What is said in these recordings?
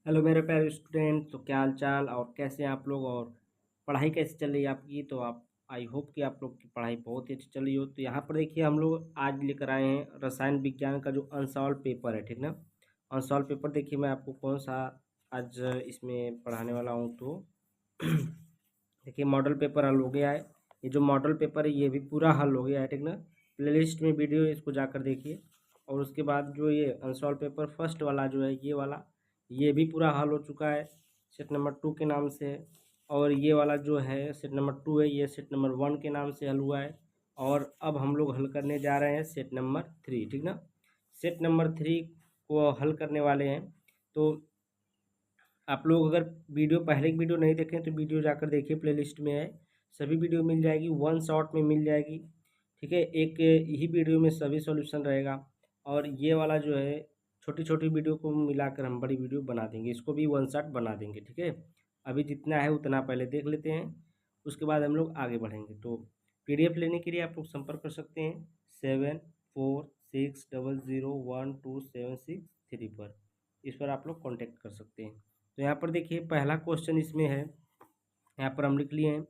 Hello मेरे प्यारे student. तो क्या हाल चाल और कैसे हैं आप लोग और पढ़ाई कैसी चल रही है आपकी। तो आप आई होप कि आप लोग की पढ़ाई बहुत ही अच्छी चल रही हो। तो यहाँ पर देखिए हम लोग आज लेकर आए हैं रसायन विज्ञान का जो अनसॉल्व पेपर है, ठीक ना। अनसॉल्व पेपर देखिए मैं आपको कौन सा आज इसमें पढ़ाने वाला हूँ। तो देखिए मॉडल पेपर हल हो गया है। ये जो मॉडल पेपर है ये भी पूरा हल हो गया है, ठीक ना। प्लेलिस्ट में वीडियो है, इसको जाकर देखिए। और उसके बाद जो ये अनसॉल्व पेपर फर्स्ट वाला जो है ये वाला, ये भी पूरा हल हो चुका है सेट नंबर 2 के नाम से। और ये वाला जो है सेट नंबर 2 है, ये सेट नंबर 1 के नाम से हल हुआ है। और अब हम लोग हल करने जा रहे हैं सेट नंबर 3, ठीक ना। सेट नंबर 3 को हल करने वाले हैं। तो आप लोग अगर वीडियो पहले की वीडियो नहीं देखें तो वीडियो जाकर देखिए, प्लेलिस्ट में है। सभी वीडियो मिल जाएगी, वन शॉट में मिल जाएगी, ठीक है। एक ही वीडियो में सभी सॉल्यूशन रहेगा। और ये वाला जो है छोटी छोटी वीडियो को मिलाकर हम बड़ी वीडियो बना देंगे, इसको भी वन शॉट बना देंगे, ठीक है। अभी जितना है उतना पहले देख लेते हैं, उसके बाद हम लोग आगे बढ़ेंगे। तो पीडीएफ लेने के लिए आप लोग संपर्क कर सकते हैं 7460012763 पर। इस पर आप लोग कांटेक्ट कर सकते हैं। तो यहाँ पर देखिए पहला क्वेश्चन इसमें है, यहाँ पर हम लिख लिए हैं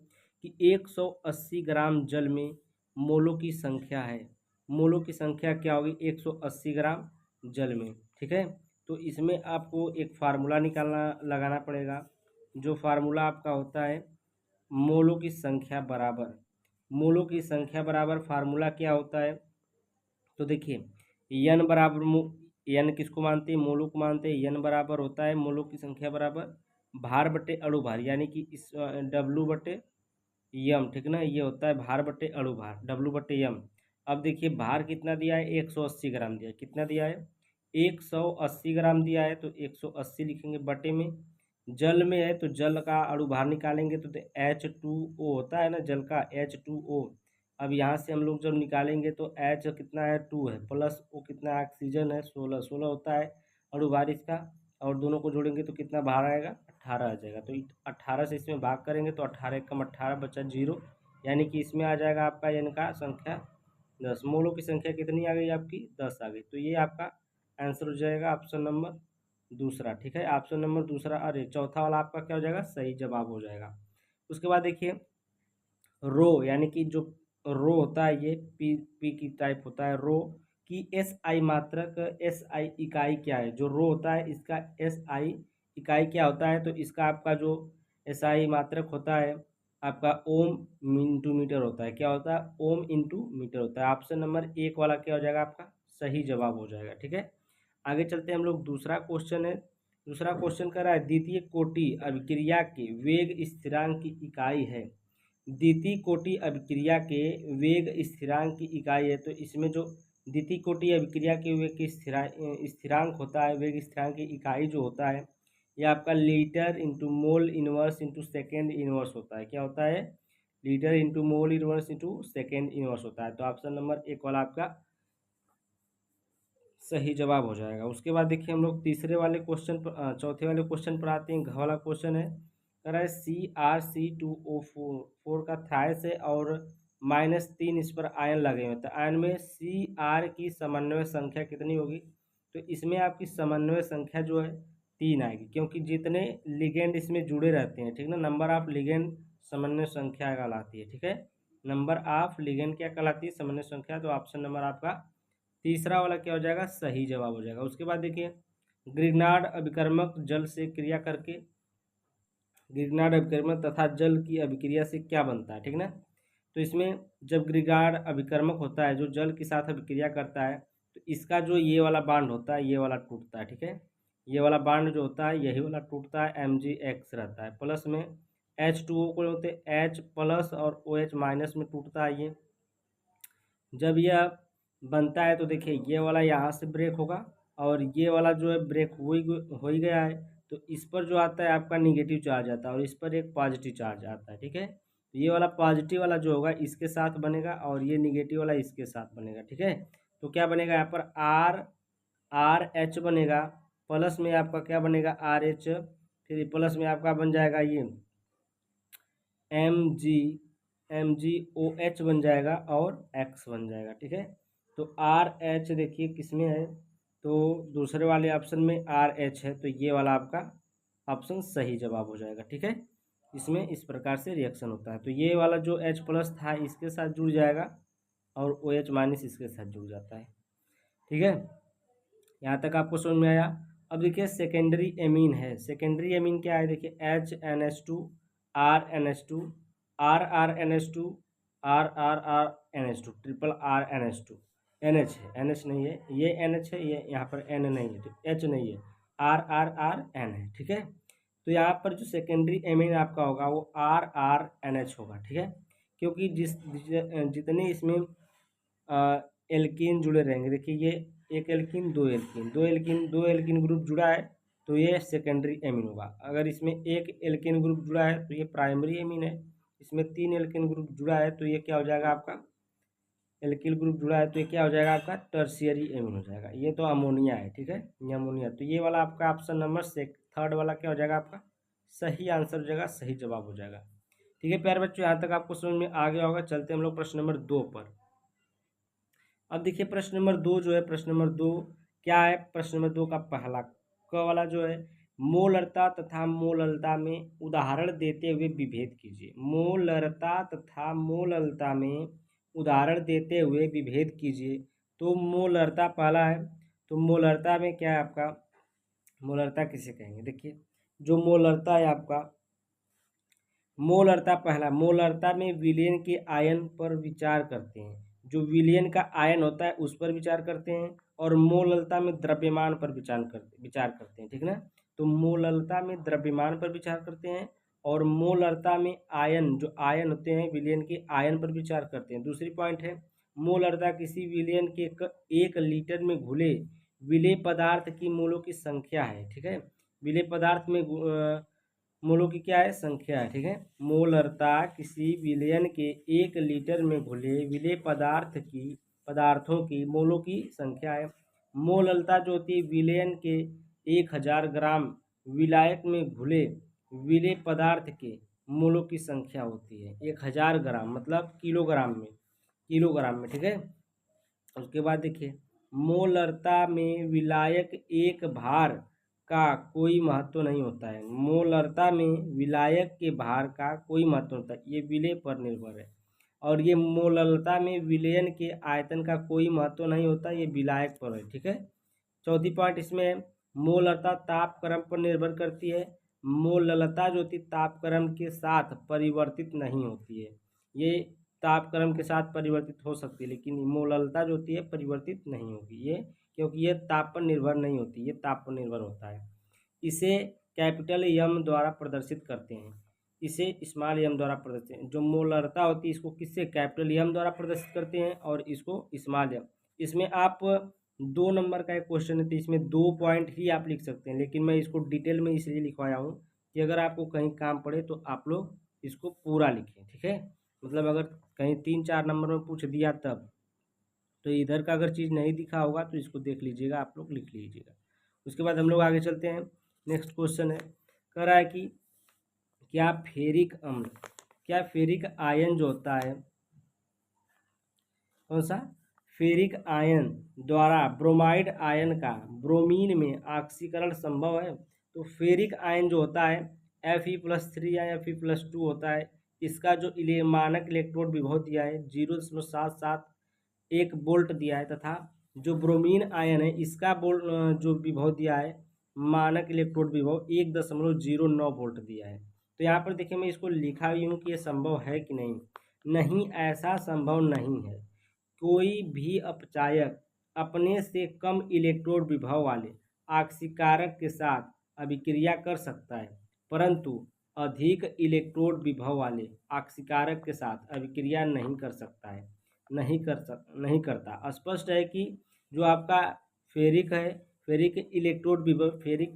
कि 180 ग्राम जल में मोलों की संख्या है। मोलों की संख्या क्या होगी 180 ग्राम जल में, ठीक है। तो इसमें आपको एक फार्मूला निकालना लगाना पड़ेगा। जो फार्मूला आपका होता है मोलों की संख्या बराबर, मोलों की संख्या बराबर फार्मूला क्या होता है। तो देखिए यन बराबर यन किसको मानते हैं, मोलों को मानते हैं। यन बराबर होता है मोलों की संख्या बराबर भार बटे अणु भार, यानी कि इस डब्लू बटे यम, ठीक ना। ये होता है भार बटे अणु भार, डब्लू बटे यम। अब देखिए भार कितना दिया है 180 ग्राम दिया है। कितना दिया है 180 ग्राम दिया है, तो 180 लिखेंगे बटे में। जल में है तो जल का अणु भार निकालेंगे तो H2O होता है ना, जल का H2O। अब यहाँ से हम लोग जब निकालेंगे तो H कितना है 2 है, प्लस O कितना है ऑक्सीजन है 16, 16 होता है अणु भार इसका। और दोनों को जोड़ेंगे तो कितना भार आएगा 18 आ जाएगा। तो 18 से इसमें भाग करेंगे तो 18 कम 18 बचा 0, यानी कि इसमें आ जाएगा आपका एन का संख्या 10। मोलों की संख्या कितनी आ गई आपकी 10 आ गई। तो ये आपका आंसर हो जाएगा ऑप्शन नंबर दूसरा, ठीक है। ऑप्शन नंबर दूसरा, अरे चौथा वाला आपका क्या हो जाएगा सही जवाब हो जाएगा। उसके बाद देखिए रो, यानी कि जो रो होता है ये पी पी की टाइप होता है रो की एस आई मात्रक, एस आई इकाई क्या है। जो रो होता है इसका एस आई इकाई क्या होता है, तो इसका आपका जो एस आई मात्रक होता है आपका ओम इंटू मीटर होता है। क्या होता है ओम इंटू मीटर होता है। ऑप्शन नंबर 1 वाला क्या हो जाएगा आपका सही जवाब हो जाएगा, ठीक है। आगे चलते हैं हम लोग, दूसरा क्वेश्चन है। दूसरा क्वेश्चन कर रहा है द्वितीय कोटि अभिक्रिया के वेग स्थिरांक की इकाई है। द्वितीय कोटि अभिक्रिया के वेग स्थिरांक की इकाई है। तो इसमें जो द्वितीय कोटि अभिक्रिया के वेग की स्थिरांक होता है, वेग स्थिरांक की इकाई जो होता है ये आपका litre into mole inverse into second inverse होता है। क्या होता है litre into mole inverse into second inverse होता है। तो ऑप्शन नंबर 1 वाला आपका सही जवाब हो जाएगा। उसके बाद देखिए हम लोग तीसरे वाले क्वेश्चन पर, चौथे वाले क्वेश्चन पर आते हैं। घ वाला क्वेश्चन है, कह रहा है CrC2O4 का थ्राइस है और -3 इस पर आयन लगे हुए हैं। तो आयन में Cr की समन्वय संख्या कितनी होगी। तो इसमें आपकी समन्वय संख्या जो है 3 आएगी, क्योंकि जितने लिगेंड इसमें जुड़े रहते हैं, ठीक ना। नंबर ऑफ लिगेंड समन्वय संख्या कहलाती है, ठीक है। नंबर ऑफ लिगेंड क्या कहलाती है समन्वय संख्या। तो ऑप्शन नंबर आपका तीसरा वाला क्या हो जाएगा सही जवाब हो जाएगा। उसके बाद देखिए ग्रिग्नार्ड अभिकर्मक जल से क्रिया करके, ग्रिग्नार्ड अभिकर्मक तथा जल की अभिक्रिया से क्या बनता है, ठीक ना। तो इसमें जब ग्रिग्नार्ड अभिकर्मक होता है जो जल के साथ अभिक्रिया करता है, तो इसका जो ये वाला बांड होता है ये वाला टूटता है, ठीक है। ये वाला बांड जो होता है यही वाला टूटता है, MgX रहता है। प्लस में H2O को होते H प्लस और OH माइनस में टूटता है ये। जब यह बनता है तो देखिए ये वाला यहाँ से ब्रेक होगा और ये वाला जो है ब्रेक हो ही गया है। तो इस पर जो आता है आपका निगेटिव चार्ज आता है और इस पर एक पॉजिटिव चार्ज आता है, ठीक है। तो ये वाला पॉजिटिव वाला जो होगा इसके साथ बनेगा और ये निगेटिव वाला इसके साथ बनेगा, ठीक है। तो क्या बनेगा यहाँ पर RH बनेगा, प्लस में आपका क्या बनेगा RH, फिर प्लस में आपका बन जाएगा ये MgOH बन जाएगा और X बन जाएगा, ठीक है। तो RH देखिए किस में है, तो दूसरे वाले ऑप्शन में RH है, तो ये वाला आपका ऑप्शन सही जवाब हो जाएगा। ठीक है, इसमें इस प्रकार से रिएक्शन होता है। तो ये वाला जो H+ था इसके साथ जुड़ जाएगा और OH- इसके साथ जुड़ जाता है। ठीक है, यहाँ तक आपको समझ में आया। अब देखिए सेकेंडरी एमीन है। सेकेंडरी एमीन क्या है, देखिए HNH2 RNH2 RRNH2 RRRNH2 triple RNH2 NH है, NH नहीं है, ये NH है, ये यहाँ पर N नहीं है, तो H नहीं है, RRRN है। ठीक है, तो यहाँ पर जो सेकेंडरी एमीन आपका होगा वो RRNH होगा। ठीक है, क्योंकि जितने इसमें एल्कीन जुड़े रहेंगे, देखिए ये एक एल्कीन दो एल्कीन ग्रुप जुड़ा है तो ये सेकेंडरी एमीन होगा। अगर इसमें एक एल्कीन ग्रुप जुड़ा है तो ये प्राइमरी एमीन है। इसमें 3 एल्कीन ग्रुप जुड़ा है तो ये क्या हो जाएगा आपका, एल्किल ग्रुप जुड़ा है तो ये क्या हो जाएगा आपका टर्शियरी एमीन हो जाएगा। ये तो अमोनिया है। ठीक है, ये अमोनिया, तो ये वाला आपका ऑप्शन नंबर थर्ड वाला क्या हो जाएगा आपका सही आंसर हो जाएगा, सही जवाब हो जाएगा। ठीक है प्यारे बच्चों, यहाँ तक आपको समझ में आ गया होगा। चलते हम लोग प्रश्न नंबर 2 पर। अब देखिए प्रश्न नंबर 2 जो है, प्रश्न नंबर 2 क्या है, प्रश्न नंबर 2 का पहला क वाला जो है, मोलरता तथा मोललता में उदाहरण देते हुए विभेद कीजिए। मोलरता तथा मोललता में उदाहरण देते हुए विभेद कीजिए। तो मोलरता पहला है, तो मोलरता में क्या है आपका, मोलरता किसे कहेंगे, देखिए जो मोलरता है आपका, मोलरता पहला, मोलरता में विलयन के आयन पर विचार करते हैं। जो विलयन का आयन होता है उस पर विचार करते हैं, और मोललता में द्रव्यमान पर विचार करते हैं। ठीक ना, तो मोललता में द्रव्यमान पर विचार करते हैं और मोलरता में आयन, जो आयन होते हैं विलयन के आयन पर विचार करते हैं। दूसरी पॉइंट है, मोलरता किसी विलयन के 1 लीटर में घुले विलेय पदार्थ की मोलों की संख्या है। ठीक है, विलेय पदार्थ में मोलों की क्या है संख्या है। ठीक है, मोलरता किसी विलयन के 1 लीटर में घुले विलेय पदार्थों की मोलों की संख्या है। मोललता जो होती है विलयन के 1000 ग्राम विलायक में घुले विलेय पदार्थ के मोलों की संख्या होती है। 1000 ग्राम मतलब किलोग्राम में। ठीक है, उसके बाद देखिए मोलरता में विलायक एक भार का कोई महत्व नहीं होता है। मोलरता में विलायक के भार का कोई महत्व होता है, ये विलेय पर निर्भर है। और ये मोललता में विलयन के आयतन का कोई महत्व नहीं होता, ये विलायक पर है। ठीक है, चौथी पॉइंट इसमें है, मोलरता तापक्रम पर निर्भर करती है। मोललता जो होती है तापक्रम के साथ परिवर्तित नहीं होती है। ये तापक्रम के साथ परिवर्तित हो सकती है लेकिन मोललता जो होती है परिवर्तित नहीं होगी ये, क्योंकि ये ताप पर निर्भर नहीं होती, ये ताप पर निर्भर होता है। इसे कैपिटल यम द्वारा प्रदर्शित करते हैं, इसे स्मॉल यम द्वारा प्रदर्शित, जो मोलरता होती है इसको किससे कैपिटल यम द्वारा प्रदर्शित करते हैं और इसको स्मॉल यम। इसमें आप 2 नंबर का एक क्वेश्चन है तो इसमें 2 पॉइंट ही आप लिख सकते हैं, लेकिन मैं इसको डिटेल में इसलिए लिखवाया हूँ कि अगर आपको कहीं काम पड़े तो आप लोग इसको पूरा लिखें। ठीक है, मतलब अगर कहीं 3-4 नंबर में पूछ दिया तब, तो इधर का अगर चीज़ नहीं दिखा होगा तो इसको देख लीजिएगा, आप लोग लिख लीजिएगा। उसके बाद हम लोग आगे चलते हैं। नेक्स्ट क्वेश्चन है, कह रहा है कि क्या फेरिक अम्ल, क्या फेरिक आयन जो होता है, कौन सा फेरिक आयन द्वारा ब्रोमाइड आयन का ब्रोमीन में ऑक्सीकरण संभव है। तो फेरिक आयन जो होता है Fe+3 या Fe+2 होता है, इसका जो मानक इलेक्ट्रोड विभव दिया है 0.771 वोल्ट दिया है, तथा जो ब्रोमीन आयन है इसका जो विभव दिया है मानक इलेक्ट्रोड विभव 1.09 वोल्ट दिया है। तो यहाँ पर देखिए मैं इसको लिखा भी हूँ कि ये संभव है कि नहीं, नहीं ऐसा संभव नहीं है। कोई भी अपचायक अपने से कम इलेक्ट्रोड विभव वाले ऑक्सीकारक के साथ अभिक्रिया कर सकता है, परंतु अधिक इलेक्ट्रोड विभव वाले ऑक्सीकारक के साथ अभिक्रिया नहीं कर सकता है, नहीं करता। स्पष्ट है कि जो आपका फेरिक है, फेरिक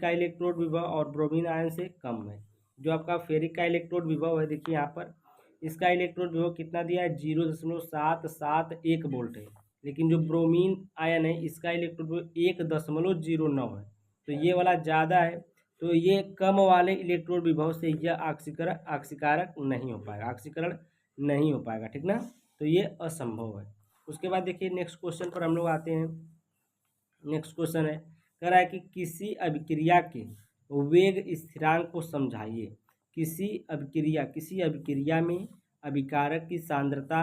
का इलेक्ट्रोड विभव और ब्रोमीन आयन से कम है। जो आपका फेरिक का इलेक्ट्रोड विभव है, देखिए यहाँ पर इसका इलेक्ट्रोड विभव कितना दिया है 0.771 वोल्ट है, लेकिन जो ब्रोमीन आयन है इसका इलेक्ट्रोड विभव 1.09 है, तो ये वाला ज़्यादा है। तो ये कम वाले इलेक्ट्रोड विभव से यह ऑक्सीकारक नहीं हो पाएगा, ऑक्सीकरण नहीं हो पाएगा। ठीक ना, तो ये असंभव है। उसके बाद देखिए नेक्स्ट क्वेश्चन पर हम लोग आते हैं। नेक्स्ट क्वेश्चन है, कह रहा है कि किसी अभिक्रिया के वेग स्थिरांक को समझाइए। किसी अभिक्रिया में अभिकारक की सांद्रता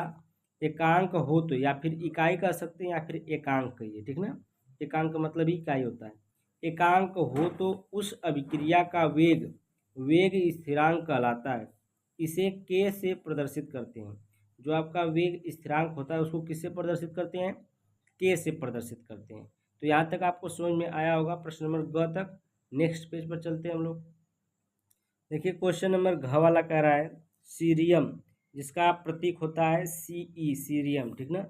एकांक हो तो, या फिर इकाई कह सकते हैं या फिर एकांक कहिए, ठीक ना। एकांक मतलब ही इकाई होता है। एकांक हो तो उस अभिक्रिया का वेग स्थिरांक कहलाता है। इसे के से प्रदर्शित करते हैं। जो आपका वेग स्थिरांक होता है उसको किससे प्रदर्शित करते हैं? के से प्रदर्शित करते हैं। तो यहाँ तक आपको समझ में आया होगा प्रश्न नंबर ग तक। नेक्स्ट पेज पर चलते हैं हम लोग। देखिए क्वेश्चन नंबर घ वाला कह रहा है सीरियम, जिसका प्रतीक होता है Ce, सीरियम, ठीक ना।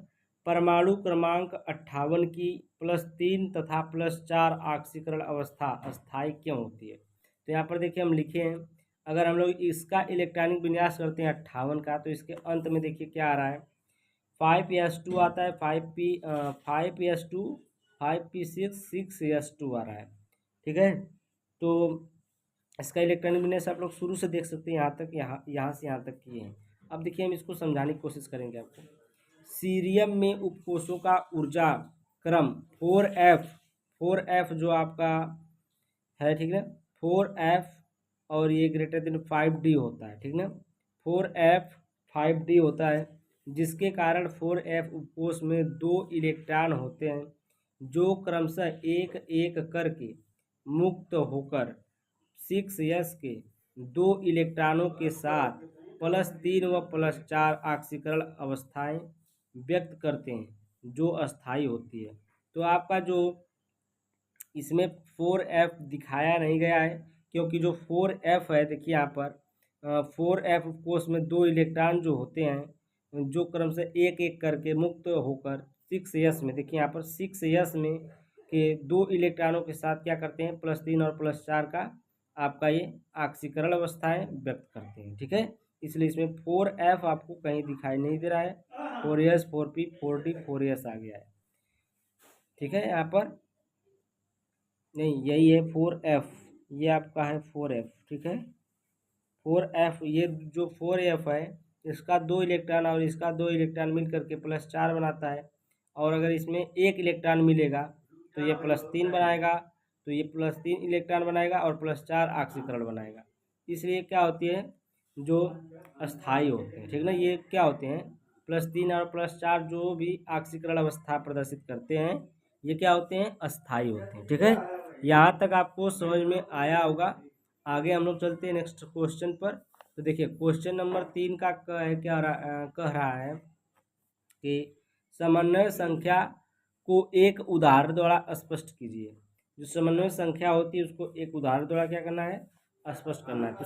परमाणु क्रमांक 58 की +3 तथा +4 ऑक्सीकरण अवस्था अस्थायी क्यों होती है? तो यहाँ पर देखिए हम लिखे हैं, अगर हम लोग इसका इलेक्ट्रॉनिक विन्यास करते हैं 58 का, तो इसके अंत में देखिए क्या आ रहा है, 5s2 आता है, 5p2 5p6 6s2 आ रहा है, ठीक है। तो इसका इलेक्ट्रॉनिक विन्यास आप लोग शुरू से देख सकते हैं, यहाँ तक, यहाँ से यहाँ तक किए हैं। अब देखिए हम इसको समझाने की कोशिश करेंगे आपको। सीरियम में उपकोषों का ऊर्जा क्रम 4f जो आपका है, ठीक ना, 4f, और ये >5d होता है, ठीक ना। 4f 5d होता है, जिसके कारण 4f उपकोष में 2 इलेक्ट्रॉन होते हैं, जो क्रमशः एक एक करके मुक्त होकर 6s के 2 इलेक्ट्रॉनों के साथ +3 व +4 ऑक्सीकरण अवस्थाएं व्यक्त करते हैं, जो अस्थायी होती है। तो आपका जो इसमें 4f दिखाया नहीं गया है, क्योंकि जो 4f है, देखिए यहाँ पर 4f कोष में 2 इलेक्ट्रॉन जो होते हैं, जो क्रम से एक एक करके मुक्त होकर 6s में, देखिए यहाँ पर 6s में के 2 इलेक्ट्रॉनों के साथ क्या करते हैं, +3 और +4 का आपका ये ऑक्सीकरण अवस्थाएं व्यक्त करते हैं, ठीक है। इसलिए इसमें 4f आपको कहीं दिखाई नहीं दे रहा है, 4s 4p 4d 4s आ गया है, ठीक है। यहाँ पर नहीं, यही है 4f, ये आपका है 4f, ठीक है। 4f, ये जो 4f है, इसका 2 इलेक्ट्रॉन और इसका 2 इलेक्ट्रॉन मिल करके +4 बनाता है, और अगर इसमें एक इलेक्ट्रॉन मिलेगा तो ये +3 बनाएगा, तो ये +3 इलेक्ट्रॉन बनाएगा और +4 ऑक्सीकरण बनाएगा। इसलिए क्या होती है, जो अस्थायी होते हैं, ठीक ना, ये क्या होते हैं, +3 और +4 जो भी ऑक्सीकरण अवस्था प्रदर्शित करते हैं, ये क्या होते हैं, अस्थायी होते हैं, ठीक है। यहाँ तक आपको समझ में आया होगा। आगे हम लोग चलते हैं नेक्स्ट क्वेश्चन पर। तो देखिए क्वेश्चन नंबर 3 का कह रहा है कि समन्वय संख्या को एक उदाहरण द्वारा स्पष्ट कीजिए। जो समन्वय संख्या होती है उसको एक उदाहरण द्वारा क्या करना है, स्पष्ट करना है। तो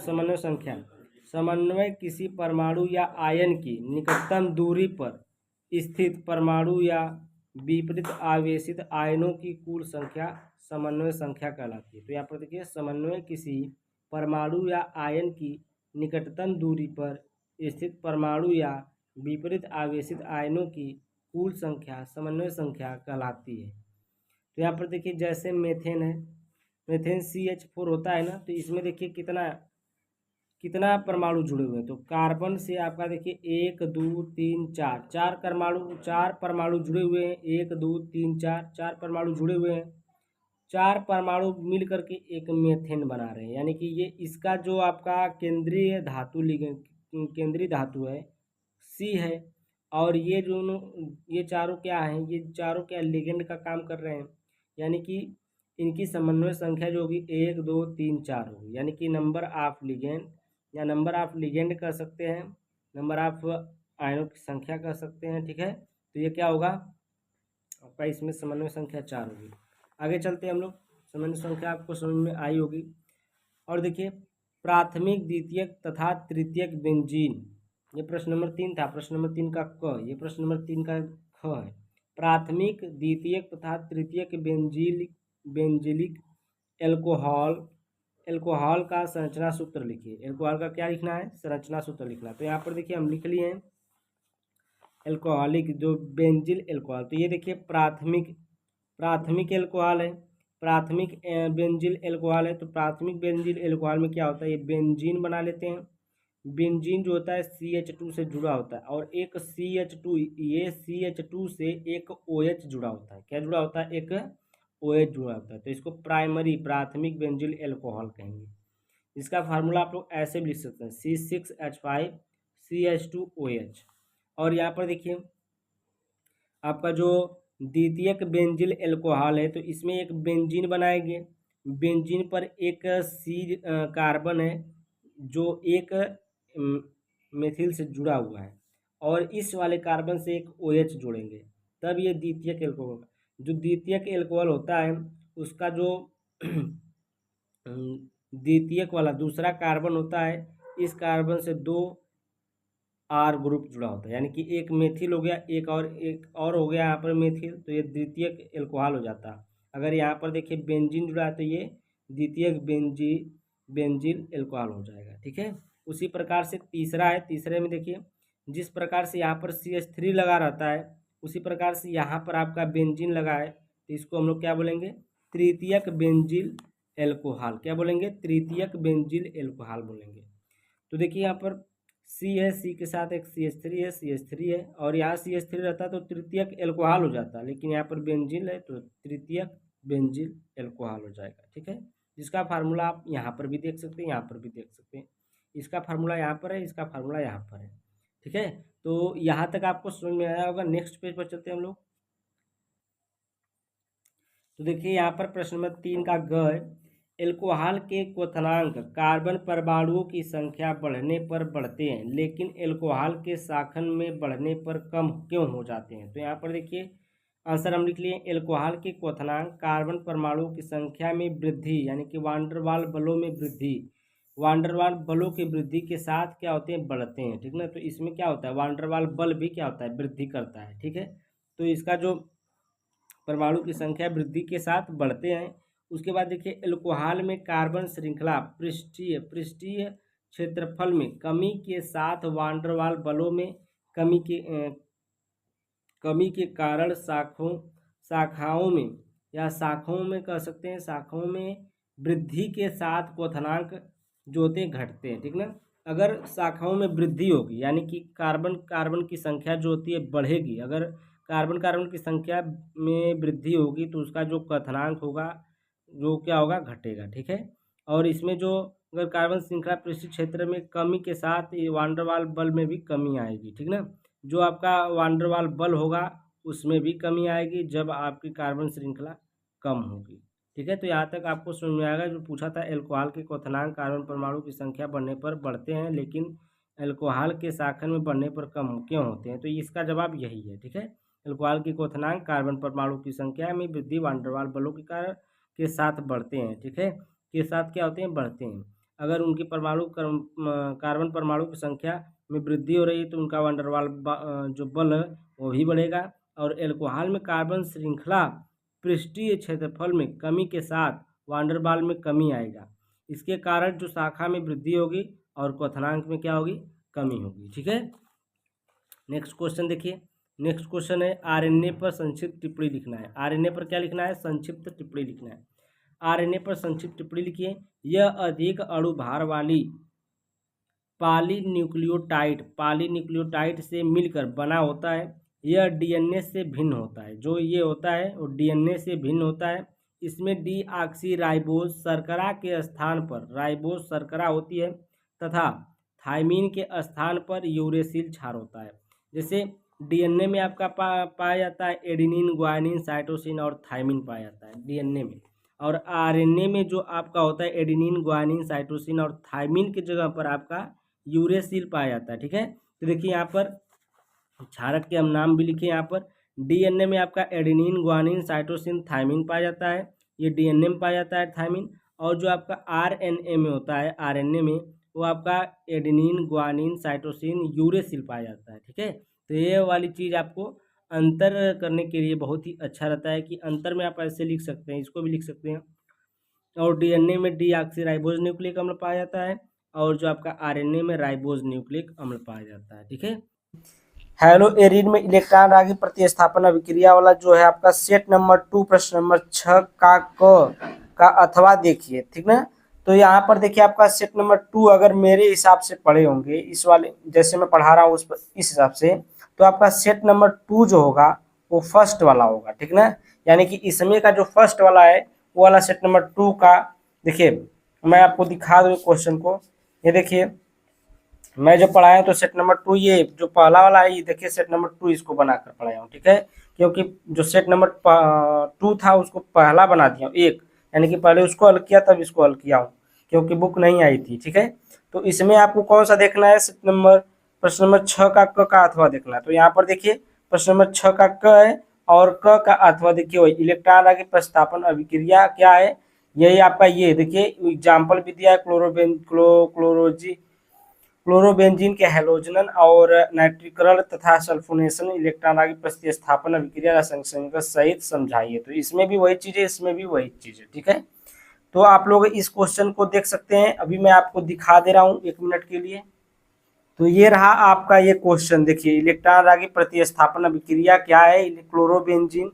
समन्वय किसी परमाणु या आयन की निकटतम दूरी पर स्थित परमाणु या विपरीत आवेशित आयनों की कुल संख्या समन्वय संख्या कहलाती है। तो यहाँ पर देखिए, समन्वय किसी परमाणु या आयन की निकटतम दूरी पर स्थित परमाणु या विपरीत आवेशित आयनों की कुल संख्या समन्वय संख्या कहलाती है। तो यहाँ पर देखिए, जैसे मेथेन है, मेथेन CH4 होता है ना, तो इसमें देखिए कितना परमाणु जुड़े हुए हैं। तो कार्बन से आपका देखिए 1 2 3 4 चार परमाणु जुड़े हुए हैं, 1 2 3 4 परमाणु जुड़े हुए हैं। 4 परमाणु मिल करके एक मेथेन बना रहे हैं, यानी कि ये इसका जो आपका केंद्रीय धातु है C है, और ये चारों क्या हैं, ये चारों क्या लिगेंड का काम कर रहे हैं, यानी कि इनकी समन्वय संख्या जो होगी 1 2 3 4 होगी, यानी कि नंबर ऑफ लिगेंड या नंबर ऑफ लिगेंड कर सकते हैं, नंबर ऑफ आयनों की संख्या कर सकते हैं, ठीक है। तो ये क्या होगा आपका, इसमें समन्वय संख्या 4 होगी। आगे चलते हैं हम लोग, समन्वय संख्या आपको समझ में आई होगी। और देखिए, प्राथमिक द्वितीयक तथा तृतीयक बेंजीन, ये प्रश्न नंबर 3 था, प्रश्न नंबर 3 का क, ये प्रश्न नंबर 3 का ख है। प्राथमिक द्वितीयक तथा तृतीयक बेंजिलिक एल्कोहल का संरचना सूत्र लिखिए। एल्कोहल का क्या लिखना है, संरचना सूत्र लिखना है। तो यहाँ पर देखिए हम लिख लिए हैं एल्कोहलिक, जो बेंजिल एल्कोहल। तो ये देखिए प्राथमिक एल्कोहल है, प्राथमिक बेंजिल एल्कोहल है। तो प्राथमिक बेंजिल एल्कोहल में क्या होता है, ये बेंजीन बना लेते हैं। बेंजीन जो होता है CH2 से जुड़ा होता है, और एक CH2, ये CH2 से एक OH जुड़ा होता है। क्या जुड़ा होता है, एक OH जुड़ा होता है, तो इसको प्राइमरी प्राथमिक बेंजिल एल्कोहल कहेंगे। इसका फार्मूला आप लोग ऐसे भी लिख सकते हैं C6H5CH2OH। और यहाँ पर देखिए आपका जो द्वितीयक बेंजिल एल्कोहल है, तो इसमें एक बेंजीन बनाएंगे। बेंजीन पर एक C कार्बन है जो एक मेथिल से जुड़ा हुआ है, और इस वाले कार्बन से एक OH जोड़ेंगे, तब ये द्वितीयक एल्कोहल। जो द्वितीयक एल्कोहल होता है उसका जो द्वितीयक वाला दूसरा कार्बन होता है, इस कार्बन से 2 R ग्रुप जुड़ा होता है, यानी कि एक मेथिल हो गया, एक और हो गया यहाँ पर मेथिल, तो ये द्वितीयक एल्कोहल हो जाता है। अगर यहाँ पर देखिए बेंजीन जुड़ा है तो ये द्वितीयक बेंजिल एल्कोहल हो जाएगा, ठीक है। उसी प्रकार से तीसरा है, तीसरे में देखिए जिस प्रकार से यहाँ पर CH3 लगा रहता है, उसी प्रकार से यहाँ पर आपका बेंजीन लगा है, तो इसको हम लोग क्या बोलेंगे, तृतीयक बेंजिल एल्कोहल। क्या बोलेंगे, तृतीयक बेंजिल एल्कोहल बोलेंगे। तो देखिए यहाँ पर C है, C के साथ एक CH3 है, CH3 है, और यहाँ CH3 रहता तो तृतीयक एल्कोहल हो जाता, लेकिन यहाँ पर बेंजीन है तो तृतीयक बेंजिल एल्कोहल हो जाएगा, ठीक है। जिसका फार्मूला आप यहाँ पर भी देख सकते हैं, यहाँ पर भी देख सकते हैं। इसका फार्मूला यहाँ पर है, इसका फार्मूला यहाँ पर है, ठीक है। तो यहाँ तक आपको समझ में आया होगा। नेक्स्ट पेज पर चलते हैं हम लोग। तो देखिए यहाँ पर प्रश्न नंबर 3 का ग है, एल्कोहल के क्वथनांक कार्बन परमाणुओं की संख्या बढ़ने पर बढ़ते हैं, लेकिन एल्कोहल के शाखन में बढ़ने पर कम क्यों हो जाते हैं। तो यहाँ पर देखिए आंसर हम लिख लिए, एल्कोहल के क्वथनांक कार्बन परमाणुओं की संख्या में वृद्धि, यानी कि वांडरवाल बलों में वृद्धि, वांडरवाल बलों की वृद्धि के साथ क्या होते हैं, बढ़ते हैं, ठीक ना। तो इसमें क्या होता है, वांडरवाल बल भी क्या होता है, वृद्धि करता है, ठीक है। तो इसका जो परमाणु की संख्या वृद्धि के साथ बढ़ते हैं। उसके बाद देखिए एल्कोहल में कार्बन श्रृंखला पृष्ठीय क्षेत्रफल में कमी के साथ वांडरवाल बलों में कमी के कारण शाखाओं में या शाखाओं में कह सकते हैं, शाखाओं में वृद्धि के साथ क्वथनांक जो होते हैं घटते हैं, ठीक ना। अगर शाखाओं में वृद्धि होगी यानी कि कार्बन की संख्या जो होती है बढ़ेगी, अगर कार्बन की संख्या में वृद्धि होगी तो उसका जो क्वथनांक होगा जो क्या होगा, घटेगा, ठीक है। और इसमें जो अगर कार्बन श्रृंखला पृष्ठीय क्षेत्र में कमी के साथ ये वांडरवाल बल में भी कमी आएगी, ठीक ना। जो आपका वांडरवाल बल होगा उसमें भी कमी आएगी जब आपकी कार्बन श्रृंखला कम होगी, ठीक है। तो यहाँ तक आपको समझ में आएगा। जो पूछा था एल्कोहल के क्वथनांक कार्बन परमाणु की संख्या बढ़ने पर बढ़ते हैं, लेकिन एल्कोहल के शाखन में बढ़ने पर कम क्यों होते हैं, तो इसका जवाब यही है, ठीक है। एल्कोहल की क्वथनांक कार्बन परमाणु की संख्या में वृद्धि वांडरवाल बलों के कारण के साथ बढ़ते हैं, ठीक है। के साथ क्या होते हैं, बढ़ते हैं। अगर उनकी कार्बन परमाणु की संख्या में वृद्धि हो रही है तो उनका वांडरवाल जो बल है वो भी बढ़ेगा। और एल्कोहल में कार्बन श्रृंखला पृष्ठीय क्षेत्रफल में कमी के साथ वांडरवाल में कमी आएगा। इसके कारण जो शाखा में वृद्धि होगी और क्वथनांक में क्या होगी, कमी होगी, ठीक है। नेक्स्ट क्वेश्चन देखिए। नेक्स्ट क्वेश्चन है आरएनए पर संक्षिप्त टिप्पणी लिखना है। आरएनए पर क्या लिखना है, संक्षिप्त टिप्पणी लिखना है। आरएनए पर संक्षिप्त टिप्पणी लिखिए। यह अधिक अणु भार वाली पॉलीन्यूक्लियोटाइड से मिलकर बना होता है। यह डीएनए से भिन्न होता है। जो ये होता है वो डीएनए से भिन्न होता है। इसमें डीऑक्सीराइबोज शर्करा के स्थान पर राइबोज शर्करा होती है तथा थाइमिन के स्थान पर यूरेसिल क्षार होता है। जैसे डीएनए में आपका पाया जाता है एडेनिन, ग्वानिन, साइटोसिन और थाइमिन पाया जाता है डीएनए में। और आरएनए में जो आपका होता है एडेनिन, ग्वानिन, साइटोसिन और थाइमिन की जगह पर आपका यूरेसिल पाया जाता है, ठीक है। तो देखिए यहाँ पर क्षारक के हम नाम भी लिखे। यहाँ पर डीएनए में आपका एडेनिन, ग्वानिन, साइटोसिन, थाइमिन पाया जाता है, ये डीएनए में पाया जाता है थाइमिन। और जो आपका आरएनए में होता है, आरएनए में वो आपका एडेनिन, ग्वानिन, साइटोसिन, यूरेसिल पाया जाता है, ठीक है। तो ये वाली चीज़ आपको अंतर करने के लिए बहुत ही अच्छा रहता है कि अंतर में आप ऐसे लिख सकते हैं, इसको भी लिख सकते हैं। और डीएनए में डीऑक्सीराइबोज न्यूक्लिक अम्ल पाया जाता है और जो आपका आरएनए में राइबोज न्यूक्लिक अम्ल पाया जाता है, ठीक है। हेलो एरिन में इलेक्ट्रॉन राखी प्रतिस्थापन अभिक्रिया वाला जो है आपका सेट नंबर 2 प्रश्न नंबर 6 का अथवा देखिए, ठीक ना। तो यहाँ पर देखिए आपका सेट नंबर 2 अगर मेरे हिसाब से पढ़े होंगे इस वाले जैसे मैं पढ़ा रहा हूँ इस हिसाब से, तो आपका सेट नंबर 2 जो होगा वो फर्स्ट वाला होगा, ठीक ना। यानी कि इसमें का जो फर्स्ट वाला है वो वाला सेट नंबर 2 का, देखिए मैं आपको दिखा दूँ क्वेश्चन को। ये देखिए मैं जो पढ़ाया तो सेट नंबर 2, ये जो पहला वाला है ये देखिए सेट नंबर 2 इसको बनाकर पढ़ाया हूँ, ठीक है। क्योंकि जो सेट नंबर 2 था उसको पहला बना दिया हूँ एक, यानी कि पहले उसको हल किया तब इसको हल किया हूँ, क्योंकि बुक नहीं आई थी, ठीक है। तो इसमें आपको कौन सा देखना है, सेट नंबर प्रश्न नंबर 6 का क का अथवा देखना है। तो यहाँ पर देखिए प्रश्न नंबर 6 का क है और क का अथवा देखिए वही इलेक्ट्रॉन आगे प्रतिस्थापन अभिक्रिया क्या है, यही आपका ये देखिए एग्जाम्पल भी दिया है क्लोरोबेंजीन के हैलोजन और नाइट्रीकरण तथा सल्फोनेशन इलेक्ट्रॉन आगे प्रतिस्थापन अभिक्रिया रासायनिक सहित समझाइए। तो इसमें भी वही चीज है, इसमें भी वही चीज है, ठीक है। तो आप लोग इस क्वेश्चन को देख सकते हैं, अभी मैं आपको दिखा दे रहा हूँ 1 मिनट के लिए। तो ये रहा आपका ये क्वेश्चन, देखिए इलेक्ट्रॉन रागी प्रतिस्थापन अभिक्रिया क्या है, क्लोरोबेंजीन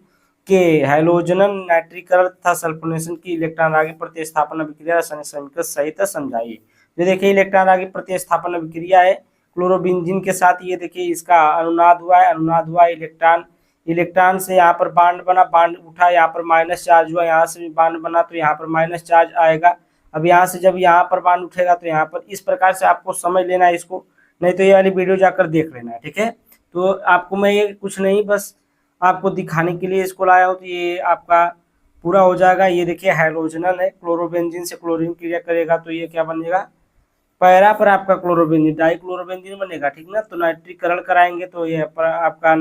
के हैलोजन नाइट्रीकरण तथा सल्फोनेशन की इलेक्ट्रॉन रागी प्रतिस्थापन अभिक्रिया रासायनिक सहित समझाइए। जो देखिए इलेक्ट्रॉन रागी प्रतिस्थापन अभिक्रिया है क्लोरोबेंजीन के साथ, ये देखिए इसका अनुनाद हुआ है, अनुनाद हुआ इलेक्ट्रॉन से यहाँ पर बांड बना, बांड उठा, यहाँ पर माइनस चार्ज हुआ, यहाँ से भी बांड बना तो यहाँ पर माइनस चार्ज आएगा। अब यहाँ से जब यहाँ पर बांड उठेगा तो यहाँ पर इस प्रकार से आपको समझ लेना है इसको, नहीं तो ये वाली वीडियो जाकर देख लेना है, ठीक है। तो आपको मैं ये कुछ नहीं बस आपको दिखाने के लिए इसको लाया हूँ, तो ये आपका पूरा हो जाएगा। ये देखिए हाइड्रोजनल है, क्लोरोबेंजीन से क्लोरीन क्रिया करेगा तो ये क्या बनेगा, पैरा पर आपका क्लोरोबेंजीन डाई क्लोरोबेंजीन बनेगा, ठीक ना। तो नाइट्रीकरण कराएंगे तो ये आपका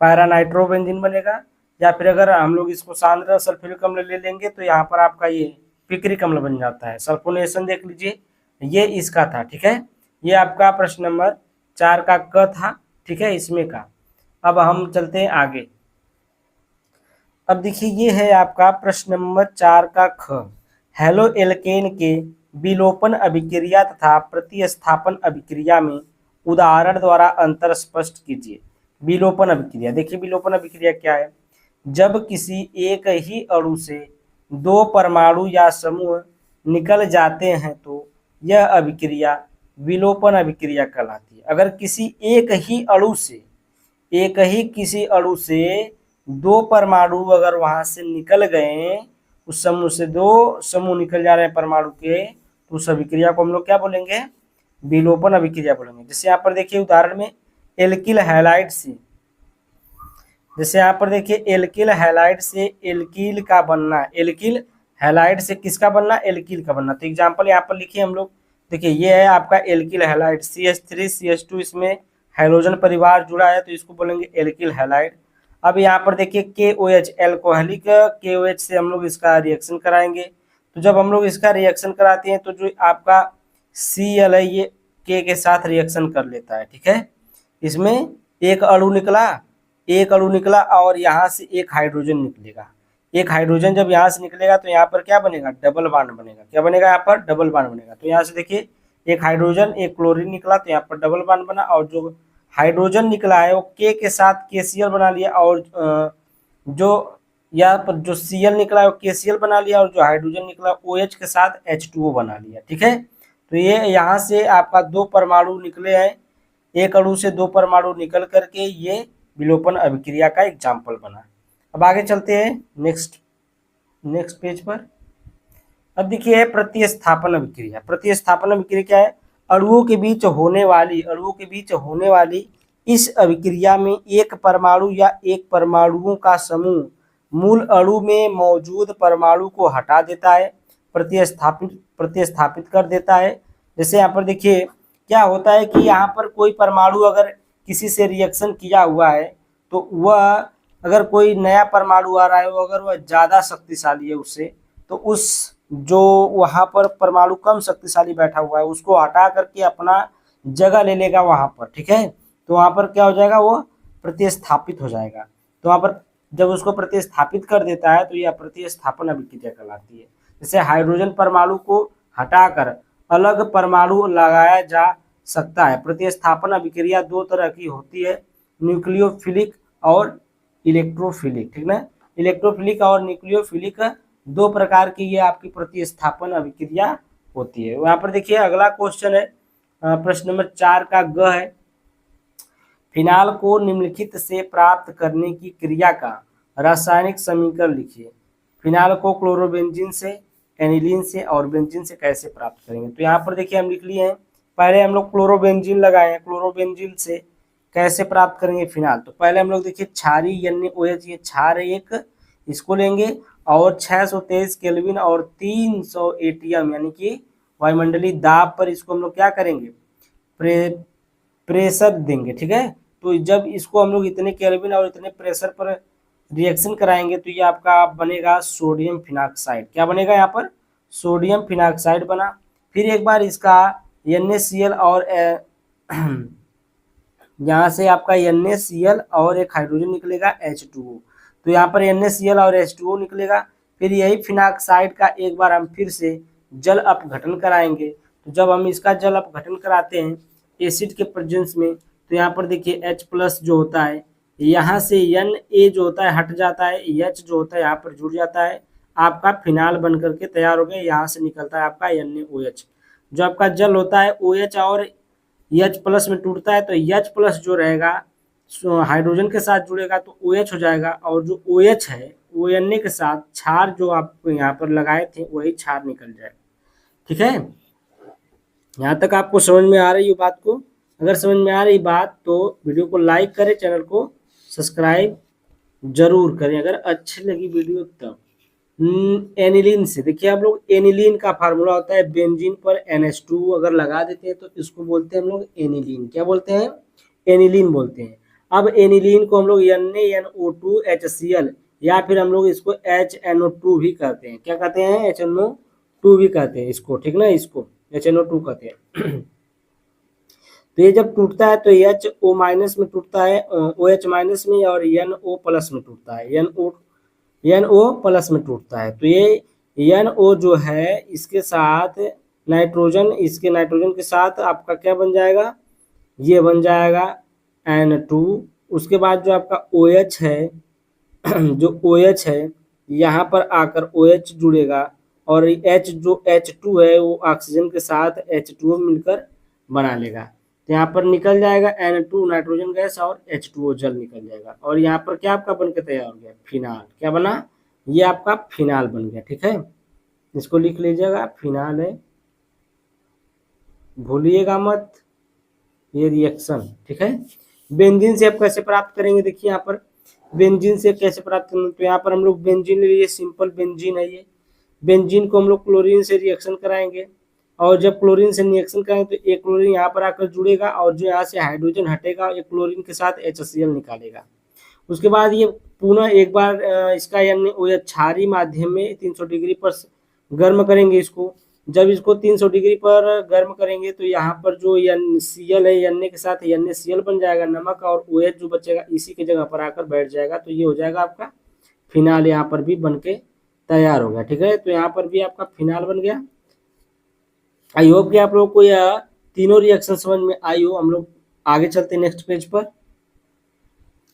पैरा नाइट्रोबेंजीन बनेगा, या फिर अगर हम लोग इसको सांद्र सल्फ्यूरिक अम्ल ले लेंगे तो यहाँ पर आपका ये पिक्रिक अम्ल बन जाता है। सल्फोनेशन देख लीजिए, ये इसका था, ठीक है। ये आपका प्रश्न नंबर 4 का क था, ठीक है, इसमें का। अब हम चलते हैं आगे। अब देखिए ये है आपका प्रश्न नंबर 4 का ख, हेलो एल्केन के विलोपन अभिक्रिया तथा प्रतिस्थापन अभिक्रिया में उदाहरण द्वारा अंतर स्पष्ट कीजिए। विलोपन अभिक्रिया, देखिए विलोपन अभिक्रिया क्या है, जब किसी एक ही अणु से 2 परमाणु या समूह निकल जाते हैं तो यह अभिक्रिया विलोपन अभिक्रिया कहलाती है। अगर किसी किसी अणु से 2 परमाणु अगर वहां से निकल गए, उस समूह से 2 समूह निकल जा रहे हैं परमाणु के, तो उस अभिक्रिया को हम लोग क्या बोलेंगे, विलोपन अभिक्रिया बोलेंगे। जैसे यहाँ पर देखिए उदाहरण में एल्किल हैलाइड से, जैसे यहाँ पर देखिए एल्किल हैलाइड से एल्किल का बनना, एल्किल हैलाइड से किसका बनना, एल्किल का बनना। तो एग्जांपल यहाँ पर लिखिए हम लोग, देखिए ये है आपका एल्किल हैलाइड CH3 CH2, इसमें हाइड्रोजन परिवार जुड़ा है तो इसको बोलेंगे एल्किल हैलाइड। अब यहाँ पर देखिए KOH एल्कोहलिक KOH से हम लोग इसका रिएक्शन कराएंगे। तो जब हम लोग इसका रिएक्शन कराते हैं तो जो आपका Cl है ये K के साथ रिएक्शन कर लेता है, ठीक है। इसमें एक अणु निकला और यहाँ से एक हाइड्रोजन निकलेगा। एक हाइड्रोजन जब यहाँ से निकलेगा तो यहाँ पर क्या बनेगा, डबल बॉन्ड बनेगा। क्या बनेगा, यहाँ पर डबल बॉन्ड बनेगा। तो यहाँ से देखिए एक हाइड्रोजन एक क्लोरीन निकला तो यहाँ पर डबल बॉन्ड बना, और जो हाइड्रोजन निकला है वो के साथ KCl बना लिया, और जो यहाँ पर जो Cl निकला है वो KCl बना लिया, और जो हाइड्रोजन निकला OH के साथ H2O बना लिया, ठीक है। तो ये यहाँ से आपका 2 परमाणु निकले हैं, एक अणु से 2 परमाणु निकल करके ये विलोपन अभिक्रिया का एग्जाम्पल बना। अब आगे चलते हैं नेक्स्ट पेज पर। अब देखिए प्रतिस्थापन अभिक्रिया। प्रतिस्थापन अभिक्रिया क्या है, अणुओं के बीच होने वाली इस अभिक्रिया में एक परमाणु या एक परमाणुओं का समूह मूल अणु में मौजूद परमाणु को हटा देता है, प्रतिस्थापित कर देता है। जैसे यहाँ पर देखिए क्या होता है कि यहाँ पर कोई परमाणु अगर किसी से रिएक्शन किया हुआ है तो वह अगर कोई नया परमाणु आ रहा है, वो अगर वह ज़्यादा शक्तिशाली है उससे, तो उस जो वहाँ पर परमाणु कम शक्तिशाली बैठा हुआ है उसको हटा करके अपना जगह ले लेगा वहाँ पर, ठीक है। तो वहाँ पर क्या हो जाएगा, वो प्रतिस्थापित हो जाएगा। तो वहाँ पर जब उसको प्रतिस्थापित कर देता है तो यह प्रतिस्थापन अभिक्रिया कहलाती है। जैसे हाइड्रोजन परमाणु को हटाकर अलग परमाणु लगाया जा सकता है। प्रतिस्थापन अभिक्रिया 2 तरह की होती है, न्यूक्लियोफिलिक और इलेक्ट्रोफिलिक, ठीक ना। इलेक्ट्रोफिलिक और न्यूक्लियोफिलिक 2 प्रकार की ये आपकी प्रतिस्थापन अभिक्रिया होती है। यहाँ पर देखिए अगला क्वेश्चन है प्रश्न नंबर 4 का ग है, फिनाल को निम्नलिखित से प्राप्त करने की क्रिया का रासायनिक समीकरण लिखिए। फिनाल को क्लोरोबेंजीन से, एनिलीन से और बेंजीन से कैसे प्राप्त करेंगे। तो यहाँ पर देखिए हम लिख लिए हैं, पहले हम लोग क्लोरोबेंजीन लगाए हैं, क्लोरोबेंजीन से कैसे प्राप्त करेंगे फिनाल। तो पहले हम लोग देखिए क्षारी NaOH, ये क्षार है एक, इसको लेंगे और 623 केल्विन और 300 ATM यानी कि वायुमंडलीय दाब पर इसको हम लोग क्या करेंगे, प्रेशर देंगे। ठीक है, तो जब इसको हम लोग इतने केल्विन और इतने प्रेशर पर रिएक्शन कराएंगे तो ये आपका बनेगा सोडियम फिनाक्साइड। क्या बनेगा यहाँ पर, सोडियम फिनाक्साइड बना। फिर एक बार इसका NaCl और यहाँ से आपका NaCl और एक हाइड्रोजन निकलेगा H2O। तो यहाँ पर NaCl और H2O निकलेगा। फिर यही फिनाक्साइड का एक बार हम फिर से जल अपघटन कराएंगे। तो जब हम इसका जल अपघटन कराते हैं एसिड के प्रेजेंस में, तो यहाँ पर देखिए H+ जो होता है, यहाँ से Na जो होता है हट जाता है, H जो होता है यहाँ पर जुड़ जाता है, आपका फिनाल बन करके तैयार हो गया। यहाँ से निकलता है आपका NaOH। जो आपका जल होता है OH और H+ में टूटता है, तो H+ जो रहेगा हाइड्रोजन के साथ जुड़ेगा तो OH हो जाएगा, और जो OH है वो Na के साथ क्षार जो आप यहाँ पर लगाए थे वही क्षार निकल जाएगा। ठीक है, यहाँ तक आपको समझ में आ रही है बात को। अगर समझ में आ रही बात तो वीडियो को लाइक करें, चैनल को सब्सक्राइब जरूर करें अगर अच्छी लगी वीडियो तब। एनिलीन से देखिए आप लोग, एनिलीन का फार्मूला होता है बेंजीन पर NH2 अगर लगा देते हैं तो इसको बोलते हैं हम लोग एनिलीन। क्या बोलते हैं, एनिलीन बोलते हैं। अब एनिलीन को हम लोग NaNO2 HCl या फिर हम लोग इसको HNO2 भी कहते हैं। क्या कहते हैं, HNO2 भी कहते हैं इसको। ठीक ना, इसको HNO2 कहते हैं। तो ये जब टूटता है तो HO- में टूटता है, OH- में, और NO+ में टूटता है, NO+ में टूटता है। तो ये NO जो है इसके साथ नाइट्रोजन, इसके नाइट्रोजन के साथ आपका क्या बन जाएगा, ये बन जाएगा N2। उसके बाद जो आपका OH है जो OH है यहाँ पर आकर OH जुड़ेगा, और H जो H2 है वो ऑक्सीजन के साथ H2O मिलकर बना लेगा। तो यहाँ पर निकल जाएगा N2 नाइट्रोजन गैस और H2O जल निकल जाएगा, और यहाँ पर क्या आपका बन के तैयार हो गया, फिनाल। क्या बना, ये आपका फिनाल बन गया। ठीक है, इसको लिख लीजिएगा, फिनाल है, भूलिएगा मत ये रिएक्शन। ठीक है, बेंजीन से आप कैसे प्राप्त करेंगे, देखिए यहाँ पर बेंजीन से कैसे प्राप्त करेंगे। तो यहाँ पर हम लोग बेंजीन ले लिए, सिंपल बेंजीन है ये। बेंजीन को हम लोग क्लोरीन से रिएक्शन कराएंगे, और जब क्लोरीन से रिएक्शन करेंगे तो एक क्लोरीन यहाँ पर आकर जुड़ेगा, और जो यहाँ से हाइड्रोजन हटेगा एक क्लोरीन के साथ HCl निकालेगा। उसके बाद ये पुनः एक बार इसका NaOH क्षारीय माध्यम में 300 डिग्री पर गर्म करेंगे इसको। जब इसको 300 डिग्री पर गर्म करेंगे तो यहाँ पर जो Cl है Na के साथ NaCl बन जाएगा, नमक और OH जो बचेगा इसी की जगह पर आकर बैठ जाएगा। तो ये हो जाएगा आपका फिनाल, यहाँ पर भी बन के तैयार हो गया। ठीक है, तो यहाँ पर भी आपका फिनाल बन गया। आई होप कि आप लोगों को यह तीनों रिएक्शन समझ में आई हो। हम लोग आगे चलते हैं नेक्स्ट पेज पर।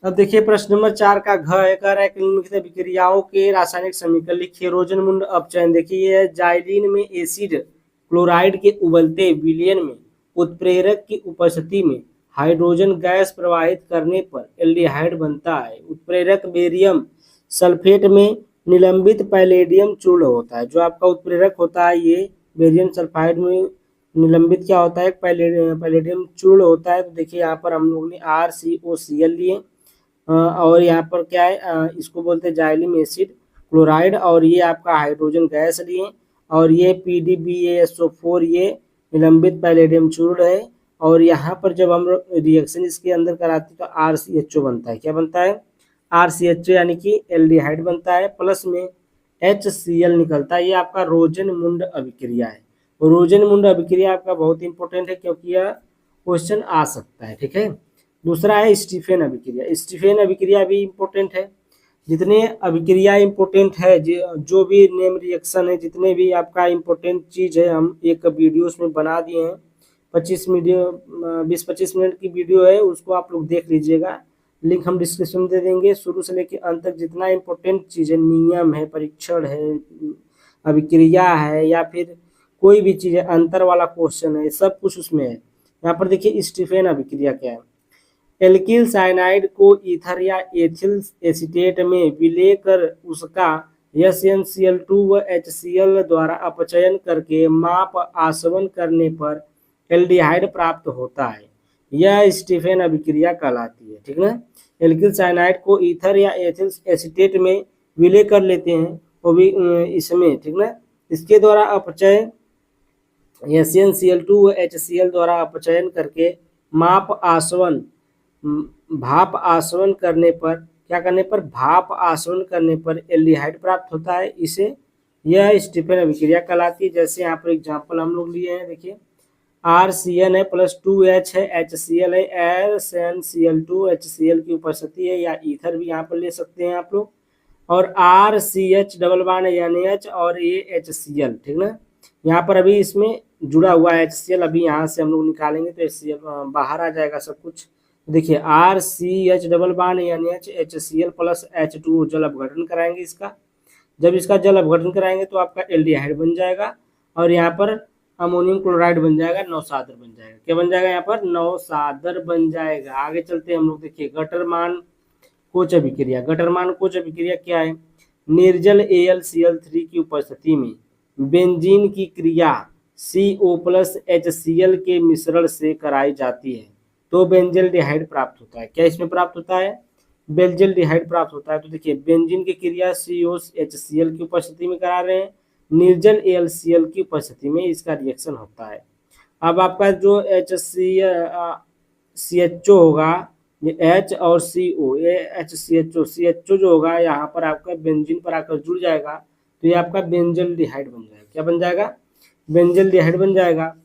अब देखिए प्रश्न नंबर 4 का घ है, कह रहा है निम्नलिखित अभिक्रियाओं के रासायनिक समीकरण लिखिए। रोजनमुंड अपचयन, देखिए जाइलीन में एसिड क्लोराइड के उबलते विलयन में उत्प्रेरक की उपस्थिति में हाइड्रोजन गैस प्रवाहित करने पर एल्डिहाइड बनता है। उत्प्रेरक बेरियम सल्फेट में निलंबित पैलेडियम चूर्ण होता है। जो आपका उत्प्रेरक होता है ये बेरियम सल्फाइड में निलंबित क्या होता है, पैलेडियम चूर्ण होता है। तो देखिए यहाँ पर हम लोग ने RCOCl लिए, और यहाँ पर क्या है, इसको बोलते हैं जाइलिम एसिड क्लोराइड, और ये आपका हाइड्रोजन गैस लिए, और ये PDBaSO4 ये निलंबित पैलेडियम चूर्ण है। और यहाँ पर जब हम रिएक्शन इसके अंदर कराते हैं तो RCHO बनता है। क्या बनता है, RCHO यानी कि एल्डिहाइड बनता है, प्लस में HCl निकलता है। ये आपका रोजनमुंड अभिक्रिया है। रोजनमुंड अभिक्रिया आपका बहुत इंपॉर्टेंट है क्योंकि यह क्वेश्चन आ सकता है। ठीक है, दूसरा है स्टीफेन अभिक्रिया। स्टीफेन अभिक्रिया भी इम्पोर्टेंट है। जितने अभिक्रिया इम्पोर्टेंट है, जो भी नेम रिएक्शन है, जितने भी आपका इम्पोर्टेंट चीज़ है, हम एक वीडियोस में बना दिए हैं। 20-25 मिनट की वीडियो है, उसको आप लोग देख लीजिएगा। लिंक हम डिस्क्रिप्शन में दे देंगे। शुरू से लेकर अंत तक जितना इम्पोर्टेंट चीज़ है, नियम है, परीक्षण है, अभिक्रिया है, या फिर कोई भी चीज़ है, अंतर वाला क्वेश्चन है, सब कुछ उसमें है। यहाँ पर देखिए स्टीफेन अभिक्रिया क्या है। एल्किल साइनाइड को ईथर या एथिल एसीटेट में विलय कर उसका SnCl2 व HCl द्वारा अपचयन करके माप आसवन करने पर एल्डिहाइड प्राप्त होता है। यह स्टीफेन अभिक्रिया कहलाती है। ठीक ना। एल्किल साइनाइड को ईथर या एथिल एसीटेट में विलय कर लेते हैं, वो भी इसमें। ठीक ना। इसके द्वारा अपचय SnCl2 व HCl द्वारा अपचयन करके माप आसवन भाप आसवन करने पर क्या करने पर भाप आसवन करने पर एल्डिहाइड प्राप्त होता है। इसे यह स्टीफेन अभिक्रिया कहलाती है। जैसे यहाँ पर एग्जांपल हम लोग लिए हैं, देखिए RCN है +2H है, HCl है, SnCl2 HCl की उपस्थिति है, या ईथर भी यहाँ पर ले सकते हैं आप लोग, और RCH डबल बॉन्ड NH और ये HCl। ठीक ना। यहाँ पर अभी इसमें जुड़ा हुआ है HCl, अभी यहाँ से हम लोग निकालेंगे तो HCl बाहर आ जाएगा सब कुछ। देखिए RCH double bond NH HCl plus H2 जल अपघटन कराएंगे इसका। जब इसका जल अपघटन कराएंगे तो आपका एल्डिहाइड बन जाएगा, और यहाँ पर अमोनियम क्लोराइड बन जाएगा, नौसादर बन जाएगा। क्या बन जाएगा? यहाँ पर नौसादर बन जाएगा। आगे चलते हैं हम लोग। देखिए गटरमान कोच अभिक्रिया। गटरमान कोच अभिक्रिया क्या है? निर्जल AlCl3 की उपस्थिति में बेंजीन की क्रिया CO प्लस HCl के मिश्रण से कराई जाती है तो बेंजल्डिहाइड प्राप्त होता है। क्या इसमें प्राप्त होता है? बेंजल्डिहाइड प्राप्त होता है। तो देखिए बेंजीन की क्रिया CO HCl की उपस्थिति में करा रहे हैं, निर्जल AlCl की उपस्थिति में इसका रिएक्शन होता है। अब आपका जो CHO होगा, ये H और CO, ये CHO जो होगा यहाँ पर आपका बेंजीन पर आकर जुड़ जाएगा तो ये आपका बेंजल्डिहाइड बन जाएगा। क्या बन जाएगा? बेंजल्डिहाइड बन जाएगा।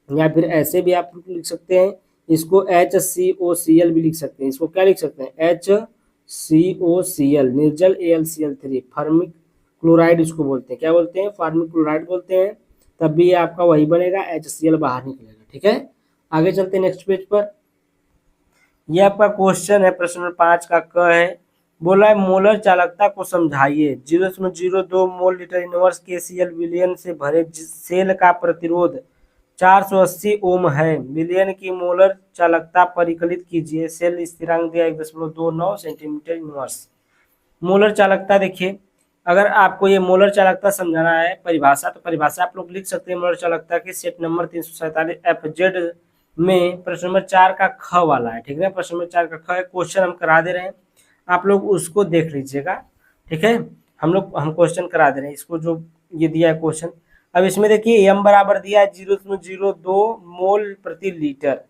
या फिर ऐसे भी आप लिख सकते हैं, इसको HCOCl भी लिख सकते हैं। इसको क्या लिख सकते हैं? HCOCl, निर्जल AlCl3, फार्मिक क्लोराइड इसको बोलते हैं। क्या बोलते हैं? फार्मिक क्लोराइड बोलते हैं। तब भी आपका वही बनेगा, HCl बाहर निकलेगा। ठीक है। आगे चलते हैं नेक्स्ट पेज पर। यह आपका क्वेश्चन है, प्रश्न नंबर 5 का क है। बोला है मोलर चालकता को समझाइए। 0.02 मोल लीटर इनवर्स KCl विलयन से भरे सेल का प्रतिरोध 480 ओम है। विलयन की मोलर चालकता परिकलित कीजिए। सेल स्थिरांक दिया 1.29 सेंटीमीटर इनवर्स। मोलर चालकता देखिए, अगर आपको ये मोलर चालकता समझाना है परिभाषा, तो परिभाषा आप लोग लिख सकते हैं मोलर चालकता के सेट नंबर 347 FZ में प्रश्न नंबर 4 का ख वाला है। ठीक है। प्रश्न नंबर 4 का ख है, क्वेश्चन हम करा दे रहे हैं, आप लोग उसको देख लीजिएगा। ठीक है। हम क्वेश्चन करा दे रहे हैं, इसको जो ये दिया है क्वेश्चन। अब इसमें देखिए m बराबर दिया है 0.02 मोल प्रति लीटर,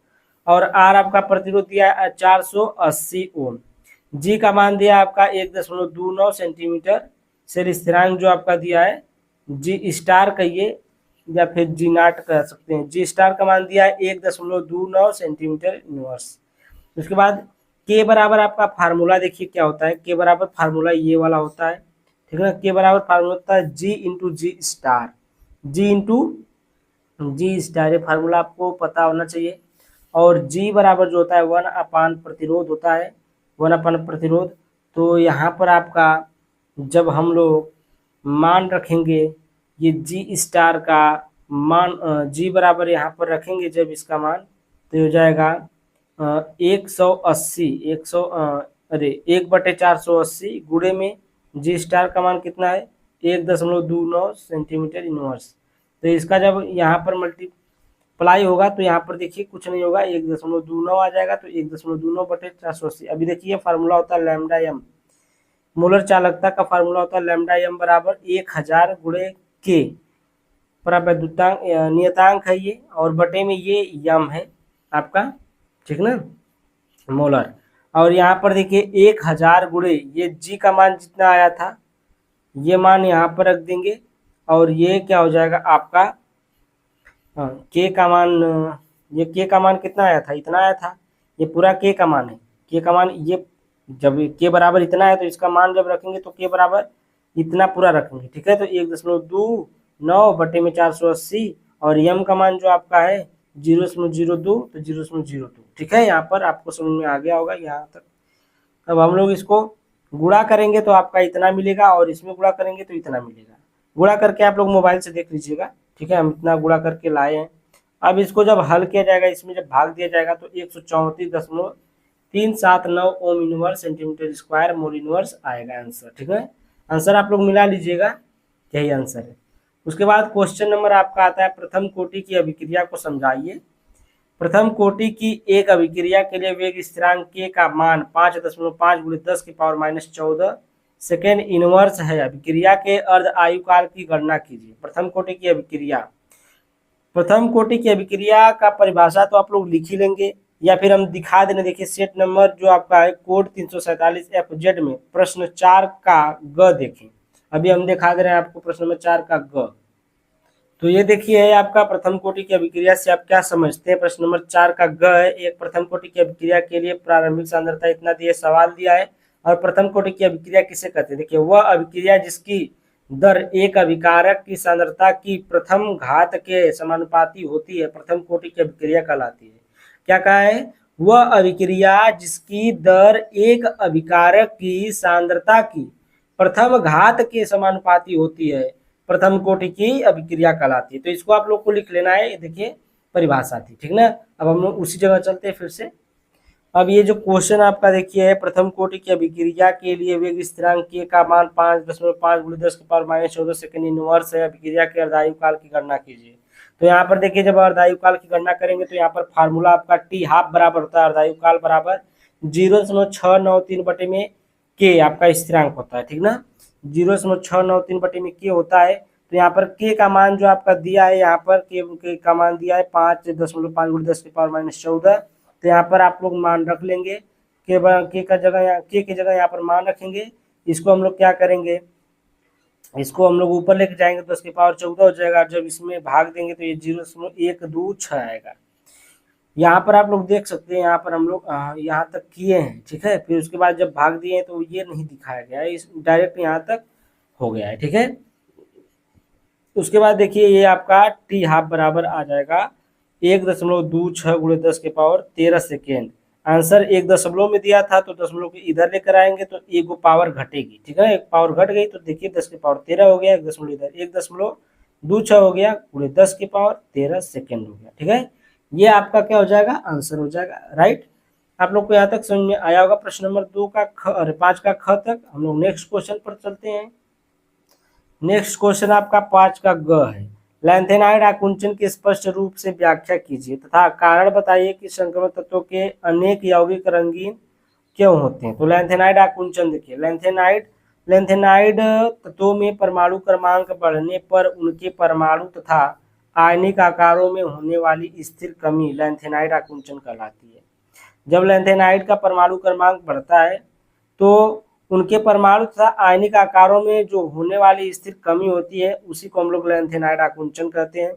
और R आपका प्रतिरोध दिया है 480 ओम। G का मान दिया आपका 1.29 सेंटीमीटर। सेल स्थिरांक जो आपका दिया है G स्टार कहिए या फिर G नॉट कह सकते हैं। G स्टार का मान दिया है 1.29 सेंटीमीटर इनवर्स। उसके बाद K बराबर आपका फार्मूला देखिए क्या होता है। K बराबर फार्मूला ये वाला होता है। ठीक है ना। K बराबर फार्मूला होता है G into G star. G into G star, ये फार्मूला आपको पता होना चाहिए। और G बराबर जो होता है 1/, प्रतिरोध होता है 1/, प्रतिरोध। तो यहाँ पर आपका जब हम लोग मान रखेंगे ये G स्टार का मान, G बराबर यहाँ पर रखेंगे जब इसका मान, तो हो जाएगा 180 1/480 गुणे में G स्टार का मान कितना है? 1.29 सेंटीमीटर इनवर्स। तो इसका जब यहाँ पर मल्टीप्लाई होगा तो यहाँ पर देखिए कुछ नहीं होगा, 1.29 आ जाएगा। तो 1.29/480। अभी देखिए फार्मूला होता है लैम्डा एम। मोलर चालकता का फार्मूला होता है लैम्डा एम बराबर 1000 गुणे के, परावैद्युतांक नियतांक है ये, और बटे में ये यम है आपका। ठीक ना, मोलर। और यहाँ पर देखिए 1000 गुणे ये जी का मान जितना आया था ये मान यहाँ पर रख देंगे, और ये क्या हो जाएगा आपका के का मान, ये के का मान कितना आया था? इतना आया था। ये पूरा के का मान है। के का मान ये जब के बराबर इतना है तो इसका मान जब रखेंगे तो के बराबर इतना पूरा रखेंगे। ठीक है। तो 1.29 बटे में 480, और यम का मान जो आपका है 0.02, तो 0.02। ठीक है। यहाँ पर आपको समझ में आ गया होगा यहाँ तक। अब हम लोग इसको गुणा करेंगे तो आपका इतना मिलेगा, और इसमें गुणा करेंगे तो इतना मिलेगा। गुणा करके आप लोग मोबाइल से देख लीजिएगा। ठीक है। हम इतना गुणा करके लाए हैं। अब इसको जब हल किया जाएगा, इसमें जब भाग दिया जाएगा तो 134.1 379 ohm inverse centimetre square mole inverse आएगा आंसर। ठीक है, आंसर आप लोग मिला लीजिएगा, यही आंसर है। उसके बाद क्वेश्चन नंबर आपका आता है प्रथम कोटि की अभिक्रिया को समझाइए। प्रथम कोटि की एक अभिक्रिया के लिए वेग स्थिरांक k का मान 5.5 × 10⁻14 सेकेंड इनवर्स है। अभिक्रिया के अर्ध आयु काल की गणना कीजिए। प्रथम कोटि की अभिक्रिया, प्रथम कोटि की अभिक्रिया का परिभाषा तो आप लोग लिख ही लेंगे या फिर हम दिखा देना। देखिए सेट नंबर जो आपका है कोड 347 FZ में प्रश्न 4 का ग देखें। अभी हम दिखा दे रहे हैं आपको प्रश्न नंबर 4 का ग। तो ये देखिए है आपका प्रथम कोटि की अभिक्रिया से आप क्या समझते हैं। प्रश्न नंबर 4 का ग है, एक प्रथम कोटि की अभिक्रिया के लिए प्रारंभिक सांद्रता इतना दिए, सवाल दिया है। और प्रथम कोटि की अभिक्रिया किसे कहते हैं? देखिए वह अभिक्रिया जिसकी दर एक अभिकारक की सांद्रता की प्रथम घात के समानुपाती होती है, प्रथम कोटि की अभिक्रिया कहलाती है। क्या कहा है? वह अभिक्रिया जिसकी दर एक अभिकारक की सांद्रता की प्रथम घात के समानुपाती होती है, प्रथम कोटि की अभिक्रिया कहलाती है। तो इसको आप लोग को लिख लेना है। देखिए परिभाषा थी, ठीक ना। अब हम लोग उसी जगह चलते हैं फिर से। अब ये जो क्वेश्चन आपका देखिए है, प्रथम कोटि की अभिक्रिया के लिए वेग स्थिरांक k का मान 5.5 × 10⁻14 सेकेंड इनवर्स है। अभिक्रिया के अर्धायु काल की गणना कीजिए। तो यहाँ पर देखिए जब अर्धायु काल की गणना करेंगे तो यहाँ पर फार्मूला आपका टी हाफ बराबर होता है अर्धायु काल बराबर 0.693 बटे में k आपका स्थिरांक होता है, ठीक ना। 0.693 बटे में k होता है। तो यहाँ पर k का मान जो आपका दिया है, यहाँ पर k का मान दिया है 5.5 × 10⁻14। तो यहाँ पर आप लोग मान रख लेंगे, के का जगह के की जगह यहाँ पर मान रखेंगे। इसको हम लोग क्या करेंगे, इसको हम लोग ऊपर लेके जाएंगे तो 10⁻14 हो जाएगा। जब इसमें भाग देंगे तो ये 0.126 आएगा। यहाँ पर आप लोग देख सकते हैं, यहाँ पर हम लोग यहाँ तक किए हैं, ठीक है। फिर उसके बाद जब भाग दिए तो ये नहीं दिखाया गया है, इस डायरेक्ट यहाँ तक हो गया है, ठीक है। उसके बाद देखिए ये आपका टी हाफ बराबर आ जाएगा 1.26 × 10⁻13 सेकेंड। आंसर एक दशमलव में दिया था तो दशमलव के इधर लेकर आएंगे तो एक पावर घटेगी, ठीक है। एक पावर घट गई तो देखिए 10⁻13 हो गया, एक दशमलव इधर 1.26 हो गया × 10⁻13 सेकेंड हो गया, ठीक है। ये आपका क्या हो जाएगा, आंसर हो जाएगा, राइट। आप लोग को यहाँ तक समझ में आया होगा प्रश्न नंबर 2 का ख और 5 का ख तक। हम लोग नेक्स्ट क्वेश्चन पर चलते हैं। नेक्स्ट क्वेश्चन आपका 5 का ग है। लैंथेनाइड आकुंचन की स्पष्ट रूप से व्याख्या कीजिए तथा कारण बताइए कि संक्रमण तत्वों के अनेक यौगिक रंगीन क्यों होते हैं। तो लैंथेनाइड आकुंचन देखिए, लैंथेनाइड तत्वों में परमाणु क्रमांक बढ़ने पर उनके परमाणु तथा आयनिक आकारों में होने वाली स्थिर कमी लैंथेनाइड आकुंचन कहलाती है। जब लैंथेनाइड का परमाणु क्रमांक बढ़ता है तो उनके परमाणु तथा आयनिक आकारों में जो होने वाली स्थिर कमी होती है उसी को हम लोग लैंथेनाइड आकुंचन कहते हैं,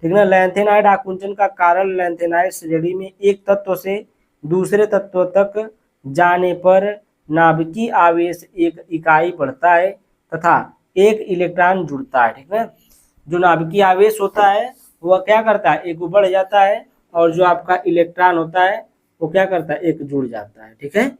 ठीक ना। लैंथेनाइड आकुंचन का कारण लैंथेनाइड श्रेणी में एक तत्व से दूसरे तत्व तक जाने पर नाभिकीय आवेश एक इकाई बढ़ता है तथा एक इलेक्ट्रॉन जुड़ता है, ठीक है। जो नाभिकीय आवेश होता है वह क्या करता है, एक बढ़ जाता है, और जो आपका इलेक्ट्रॉन होता है वो क्या करता है, एक जुड़ जाता है, ठीक है।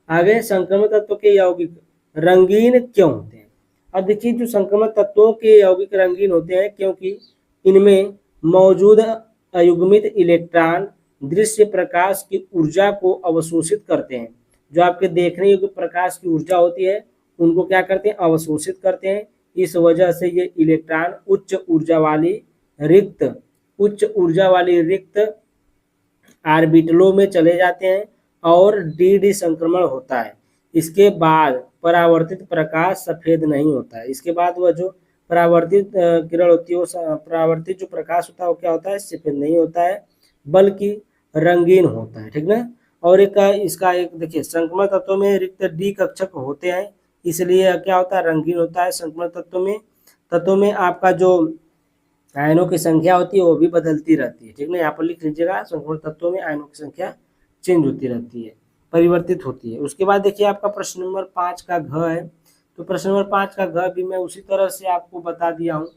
आगे संक्रमण तत्व के यौगिक रंगीन क्यों होते हैं। अब देखिए जो संक्रमण तत्वों के यौगिक रंगीन होते हैं क्योंकि इनमें मौजूद अयुग्मित इलेक्ट्रॉन दृश्य प्रकाश की ऊर्जा को अवशोषित करते हैं। जो आपके देखने योग्य प्रकाश की ऊर्जा होती है उनको क्या करते हैं, अवशोषित करते हैं। इस वजह से ये इलेक्ट्रॉन उच्च ऊर्जा वाली रिक्त ऑर्बिटलों में चले जाते हैं और डी संक्रमण होता है। इसके बाद परावर्तित प्रकाश सफेद नहीं होता है। इसके बाद वह जो परावर्तित किरण होती है, वो परावर्तित जो प्रकाश होता है वो क्या होता है, सफेद नहीं होता है बल्कि रंगीन होता है, ठीक ना। और इसका एक देखिए संक्रमण तत्वों में रिक्त डी कक्षक होते हैं, इसलिए क्या होता है, रंगीन होता है। संक्रमण तत्वों में आपका जो आयनों की संख्या होती है वो भी बदलती रहती है, ठीक ना। यहाँ पर लिख लीजिएगा, संक्रमण तत्वों में आयनों की संख्या चेंज होती रहती है, परिवर्तित होती है। उसके बाद देखिए आपका प्रश्न नंबर 5 का घ है। तो प्रश्न नंबर 5 का घ भी मैं उसी तरह से आपको बता दिया हूँ।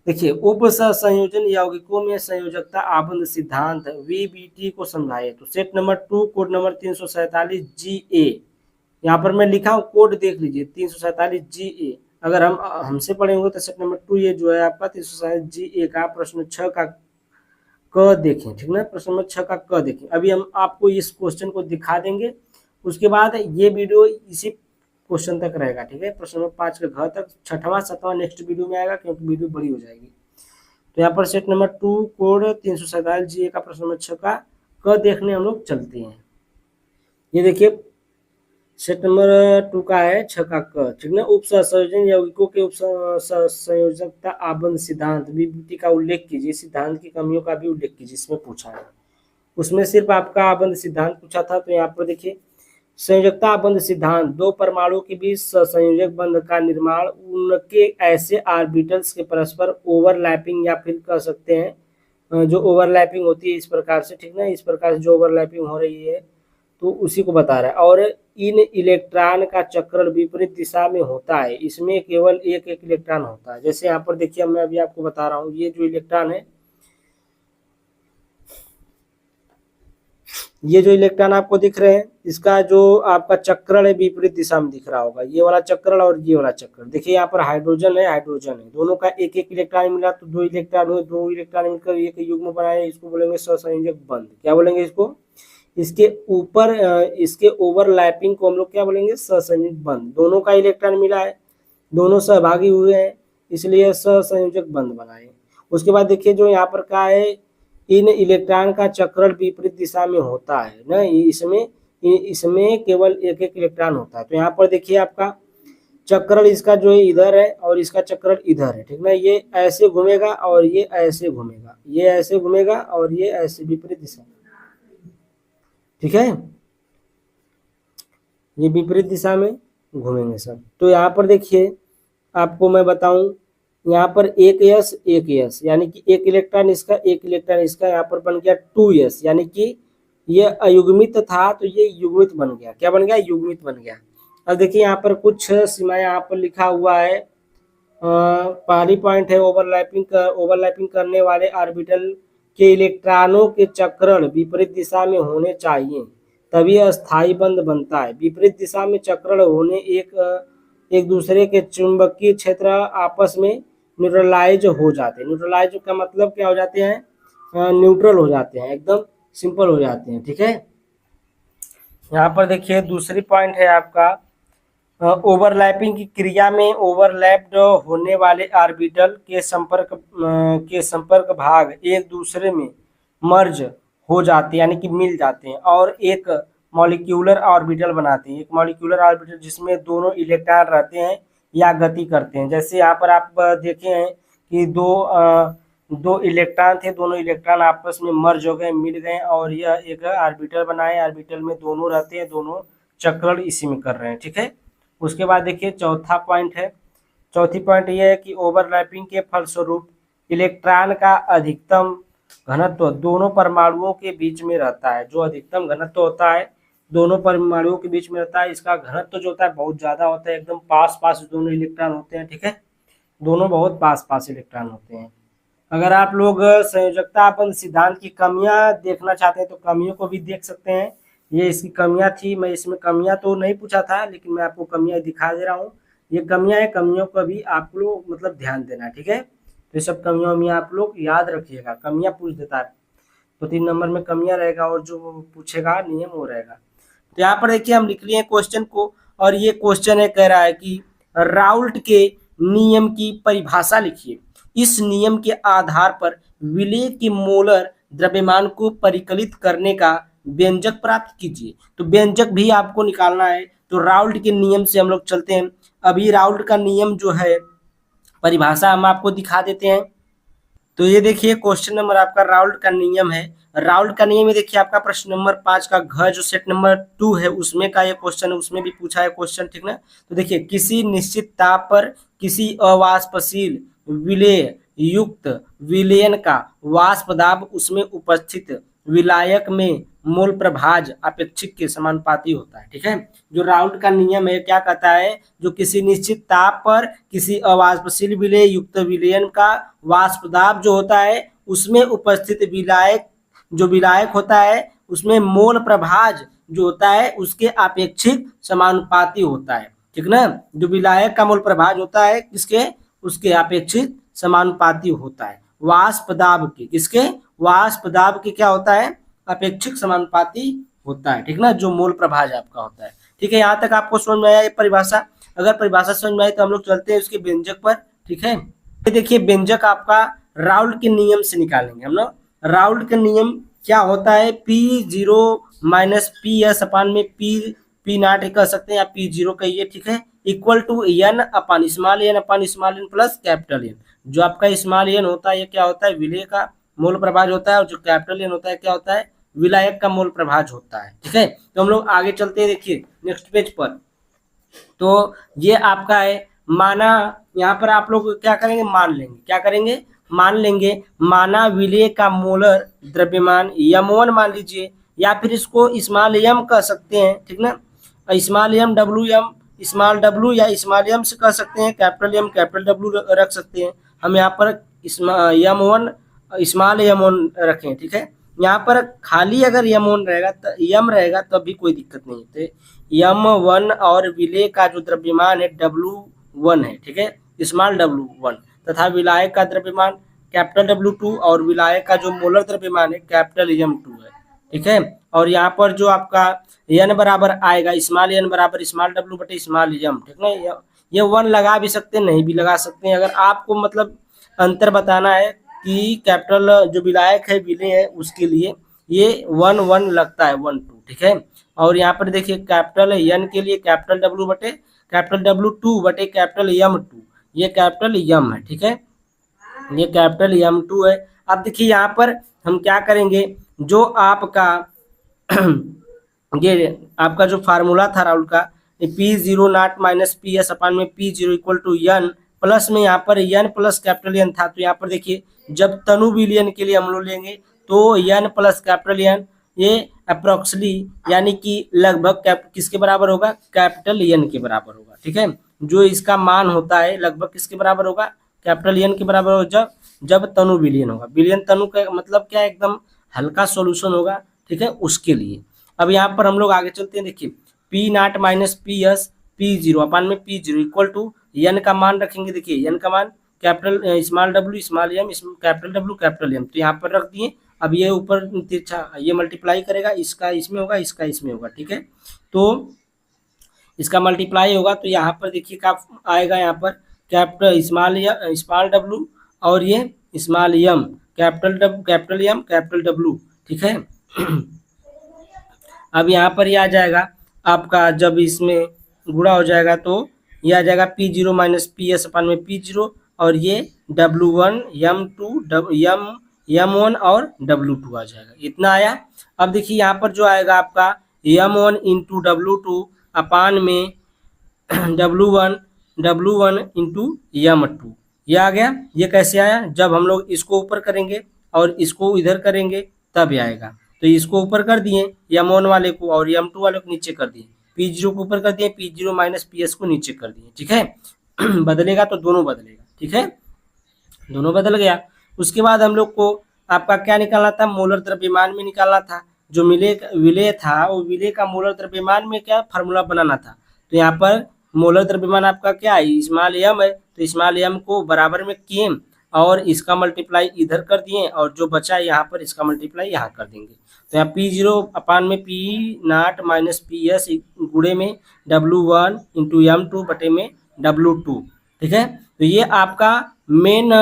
देखिए उप संयोजन यौगिकों में संयोजकता आबंध सिद्धांत VBT को समझाइए। तो set number 2 code number 347 GA, यहाँ पर मैं लिखा हूँ कोड देख लीजिए 347 GA। अगर हमसे पढ़ेंगे तो सेट नंबर 2 ये जो है आपका 347 GA का प्रश्न 6 का क देखें, ठीक ना, प्रश्न नंबर 6 का क देखें। अभी हम आपको इस क्वेश्चन को दिखा देंगे, उसके बाद ये वीडियो इसी क्वेश्चन तक रहेगा, ठीक है। प्रश्न नंबर 5 का घ तक, 6वां 7वां नेक्स्ट वीडियो में आएगा क्योंकि वीडियो बड़ी हो जाएगी। तो यहाँ पर सेट नंबर 2 कोड 347 GA का प्रश्न नंबर 6 का क देखने हम लोग चलते हैं। ये देखिए सेट नंबर 2 का है 6 का क, ठीक ना। उप संयोजन यौगिकों के उप संयोजकता आबंध सिद्धांत विभूति का उल्लेख कीजिए, सिद्धांत की कमियों का भी उल्लेख कीजिए, इसमें पूछा है। उसमें सिर्फ आपका आबंध सिद्धांत पूछा था। तो यहाँ पर देखिए संयोजकता आबंध सिद्धांत, दो परमाणु के बीच संयोजक बंध का निर्माण उनके ऐसे ऑर्बिटल्स के परस्पर ओवरलैपिंग, या फिर कह सकते हैं जो ओवरलैपिंग होती है इस प्रकार से, ठीक ना, इस प्रकार से जो ओवरलैपिंग हो रही है तो उसी को बता रहा है। और इन इलेक्ट्रॉन का चक्रण विपरीत दिशा में होता है, इसमें केवल एक एक इलेक्ट्रॉन होता है। जैसे यहाँ पर देखिए मैं अभी आपको बता रहा हूँ, ये जो इलेक्ट्रॉन है, ये जो इलेक्ट्रॉन आपको दिख रहे हैं, इसका जो आपका चक्रण है विपरीत दिशा में दिख रहा होगा, ये वाला चक्रण और ये वाला चक्रण। देखिए यहाँ पर हाइड्रोजन है, हाइड्रोजन है, दोनों का एक एक इलेक्ट्रॉन मिला तो दो इलेक्ट्रॉन हुए, दो इलेक्ट्रॉन मिलकर एक युग्म बनाए, इसको बोलेंगे सहसंयोजक बंध। क्या बोलेंगे इसको? इसके ऊपर इसके ओवरलैपिंग को हम लोग क्या बोलेंगे? सहसंयोजक बंध। दोनों का इलेक्ट्रॉन मिला है, दोनों सहभागी हुए हैं, इसलिए सहसंयोजक बंध बनाए। उसके बाद देखिए जो यहाँ पर का है, इन इलेक्ट्रॉन का चक्रण विपरीत दिशा में होता है ना, इसमें केवल एक एक इलेक्ट्रॉन होता है। तो यहाँ पर देखिए आपका चक्रण इसका जो है इधर है और इसका चक्रण इधर है, ठीक ना। ये ऐसे घूमेगा और ये ऐसे घूमेगा, ये ऐसे घूमेगा और ये ऐसे विपरीत दिशा, ठीक है, ये विपरीत दिशा में घूमेंगे सब। तो यहाँ पर देखिए आपको मैं बताऊं, यहाँ पर एक यस यानी कि एक इलेक्ट्रॉन इसका, एक इलेक्ट्रॉन इसका, यहाँ पर बन गया 2s, यानी कि ये अयुग्मित था तो ये युग्मित बन गया। क्या बन गया? युग्मित बन गया। अब देखिए यहाँ पर कुछ सीमा यहाँ पर लिखा हुआ है। पहली पॉइंट है ओवरलैपिंग करने वाले ऑर्बिटल के इलेक्ट्रॉनों के चक्रण विपरीत दिशा में होने चाहिए, तभी अस्थायी बंध बनता है। विपरीत दिशा में चक्रण होने एक दूसरे के चुंबकीय क्षेत्र आपस में न्यूट्रलाइज हो जाते हैं। न्यूट्रलाइज का मतलब क्या हो जाते हैं? न्यूट्रल हो जाते हैं, एकदम सिंपल हो जाते हैं, ठीक है। यहाँ पर देखिए दूसरी पॉइंट है आपका, ओवरलैपिंग की क्रिया में ओवरलैप्ड होने वाले ऑर्बिटल के संपर्क भाग एक दूसरे में मर्ज हो जाते हैं, यानी कि मिल जाते हैं, और एक मॉलिक्यूलर ऑर्बिटल बनाते हैं। एक मॉलिक्यूलर ऑर्बिटल जिसमें दोनों इलेक्ट्रॉन रहते हैं या गति करते हैं। जैसे यहाँ पर आप देखे हैं कि दो इलेक्ट्रॉन थे, दोनों इलेक्ट्रॉन आपस में मर्ज हो गए, मिल गए और यह एक ऑर्बिटल बनाए। ऑर्बिटल में दोनों रहते हैं, दोनों चक्रण इसी में कर रहे हैं, ठीक है। उसके बाद देखिए चौथा पॉइंट है, चौथी पॉइंट यह है कि ओवरलैपिंग के फलस्वरूप इलेक्ट्रॉन का अधिकतम घनत्व दोनों परमाणुओं के बीच में रहता है। जो अधिकतम घनत्व होता है दोनों परमाणुओं के बीच में रहता है, इसका घनत्व जो होता है बहुत ज्यादा होता है, एकदम पास पास दोनों इलेक्ट्रॉन होते हैं, ठीक है, दोनों बहुत पास पास इलेक्ट्रॉन होते हैं। अगर आप लोग संयोजकता बंध सिद्धांत की कमियां देखना चाहते हैं तो कमियों को भी देख सकते हैं। ये इसकी कमियां थी, मैं इसमें कमियां तो नहीं पूछा था लेकिन मैं आपको कमियां दिखा दे रहा हूँ। ये कमियां है, कमियों का भी आप लोग मतलब ध्यान देना, ठीक है। तो ये सब कमियों में आप लोग याद रखिएगा, कमियां पूछ देता है तो 3 नंबर में कमियां रहेगा और जो पूछेगा नियम वो रहेगा। तो यहाँ पर देखिए हम लिख लिए क्वेश्चन को, और ये क्वेश्चन है कह रहा है कि राउल्ट के नियम की परिभाषा लिखिए। इस नियम के आधार पर विलेय के मोलर द्रव्यमान को परिकलित करने का व्यंजक प्राप्त कीजिए। तो व्यंजक भी आपको निकालना है। तो राउल्ट के नियम से हम लोग चलते हैं। अभी राउल्ट का नियम जो है परिभाषा हम आपको दिखा देते हैं। तो ये देखिए क्वेश्चन नंबर आपका राउल्ट का नियम है। राउल्ट का नियम में देखिए आपका प्रश्न नंबर 5 का घ जो सेट नंबर 2 है उसमें का ये क्वेश्चन है, उसमें भी पूछा है क्वेश्चन, ठीक ना। तो देखिए किसी निश्चित ताप पर किसी अवाष्पशील विलेय युक्त विलयन का वाष्प दाब उसमें उपस्थित विलायक में मोल प्रभाज अपेक्षिक के समानुपाती होता है, ठीक है। जो राउल्ट का नियम है क्या कहता है, जो किसी निश्चित ताप पर किसी अवाष्पशील विलेय युक्त विलयन का वाष्प दाब जो होता है उसमें उपस्थित विलायक, जो विलायक होता है उसमें मोल प्रभाज जो होता है उसके अपेक्षिक समानुपाती होता है, ठीक ना। जो विलायक का मोल प्रभाज होता है किसके, उसके अपेक्षित समानुपाती होता है वाष्प दाब के, किसके, वाष्प दाब के क्या होता है, अपेक्षिक समानुपाती होता है, ठीक ना, जो मोल प्रभाज आपका होता है। ठीक है, यहाँ तक आपको समझ में आया ये परिभाषा। अगर परिभाषा समझ में आई तो हम लोग चलते हैं उसके व्यंजक पर। ठीक है, ये देखिए व्यंजक आपका राउल्ट के नियम से निकालेंगे हम लोग। राउल्ट का नियम क्या होता है, P0 माइनस पी एस अपान में पी नाट कह सकते हैं या P0 कहिए, ठीक है, equal to n upon small n plus capital N. जो आपका स्मॉल एन होता है ये क्या होता है, विलेय का मोल प्रभाज होता है, और जो कैपिटल एन होता है क्या होता है, विलायक का मोल प्रभाज होता है। ठीक है, तो हम लोग आगे चलते हैं, देखिए नेक्स्ट पेज पर। तो ये आपका है माना, यहाँ पर आप लोग क्या करेंगे, मान लेंगे, क्या करेंगे, मान लेंगे माना विलेय का मोलर द्रव्यमान यम1 मान लीजिए, या फिर इसको स्मॉल यम कह सकते हैं, ठीक ना, स्मॉल यम डब्ल्यू एम, स्मॉल डब्ल्यू या स्मॉल यम से कह सकते हैं, कैपिटल एम कैपिटल डब्ल्यू रख सकते हैं। हम यहाँ पर यम1 स्मॉल यम1 रखें, ठीक है। यहाँ पर खाली अगर यम1 रहेगा तो यम रहेगा तो भी कोई दिक्कत नहीं है। यम1 और विलेय का जो द्रव्यमान है W1 है, ठीक है, स्मॉल W1, तथा विलायक का द्रव्यमान कैपिटल W2 और विलायक का जो मोलर द्रव्यमान है कैपिटल M2 है। ठीक है, और यहाँ पर जो आपका n बराबर आएगा स्मॉल n बराबर स्मॉल W बटे स्मॉल m, ठीक ना, ये 1 लगा भी सकते हैं, नहीं भी लगा सकते हैं। अगर आपको मतलब अंतर बताना है कि कैपिटल जो विलायक है विलेय है उसके लिए ये 1 लगता है 1 2, ठीक है। और यहाँ पर देखिए कैपिटल एन के लिए कैपिटल डब्ल्यू बटे कैपिटल W2 बटे कैपिटल M2, ये कैपिटल यम है, ठीक है, ये कैपिटल M2 है। अब देखिए यहाँ पर हम क्या करेंगे, जो आपका ये आपका जो फार्मूला था राहुल का, P0 not minus P S अपान में P0 equal to N, plus में यहाँ पर एन प्लस कैपिटल एन था, तो यहाँ पर देखिए जब तनु विलयन के लिए हम लोग लेंगे तो एन प्लस कैपिटल एन ये अप्रोक्सली यानी कि लगभग किसके बराबर होगा, कैपिटल एन के बराबर होगा। ठीक है, जो इसका मान होता है लगभग किसके बराबर होगा, कैपिटल एन के बराबर होगा, जब तनु विलयन होगा। विलयन तनु का मतलब क्या, एकदम हल्का सॉल्यूशन होगा, ठीक है, उसके लिए। अब यहाँ पर हम लोग आगे चलते हैं, देखिए पी नाट माइनस पी एस P0 अपान में P0 इक्वल टू एन का मान रखेंगे, देखिए एन का मान capital small W small m capital W capital M, तो यहाँ पर रख दिए। अब ये ऊपर तिरछा ये मल्टीप्लाई करेगा, इसका इसमें होगा, इसका इसमें होगा, ठीक है, तो इसका मल्टीप्लाई होगा तो यहाँ पर देखिए क्या आएगा, यहाँ पर कैपिटल स्मॉल W और ये small m capital M capital W, ठीक है। अब यहाँ पर ये आ जाएगा आपका, जब इसमें गुणा हो जाएगा तो ये आ जाएगा P0 माइनस पी एस अपान में P0, और ये W1 M1 और W2 आ जाएगा, इतना आया। अब देखिए यहाँ पर जो आएगा आपका M1 इंटू W2 अपान में W1 इंटू M2, ये आ गया। ये कैसे आया, जब हम लोग इसको ऊपर करेंगे और इसको इधर करेंगे तब आएगा। तो इसको ऊपर कर दिए M1 वाले को और M2 वाले को नीचे कर दिए, P0 को ऊपर कर दिए, P0 माइनस पी एस को नीचे कर दिए, ठीक है। बदलेगा तो दोनों बदलेगा, ठीक है, दोनों बदल गया। उसके बाद हम लोग को आपका क्या निकालना था, मोलर द्रव्यमान में निकालना था। जो विलेय था वो विलेय का मोलर द्रव्यमान में क्या फार्मूला बनाना था। तो यहाँ पर मोलर द्रव्यमान आपका क्या है, स्मॉल एम है, तो स्मॉल एम को बराबर में किए और इसका मल्टीप्लाई इधर कर दिए, और जो बचा यहाँ पर इसका मल्टीप्लाई यहाँ कर देंगे। तो यहाँ P0 अपान में पी नाट माइनस पी एस गुणे में W1 इंटू M2 बटे में W2, ठीक है। तो ये आपका मेन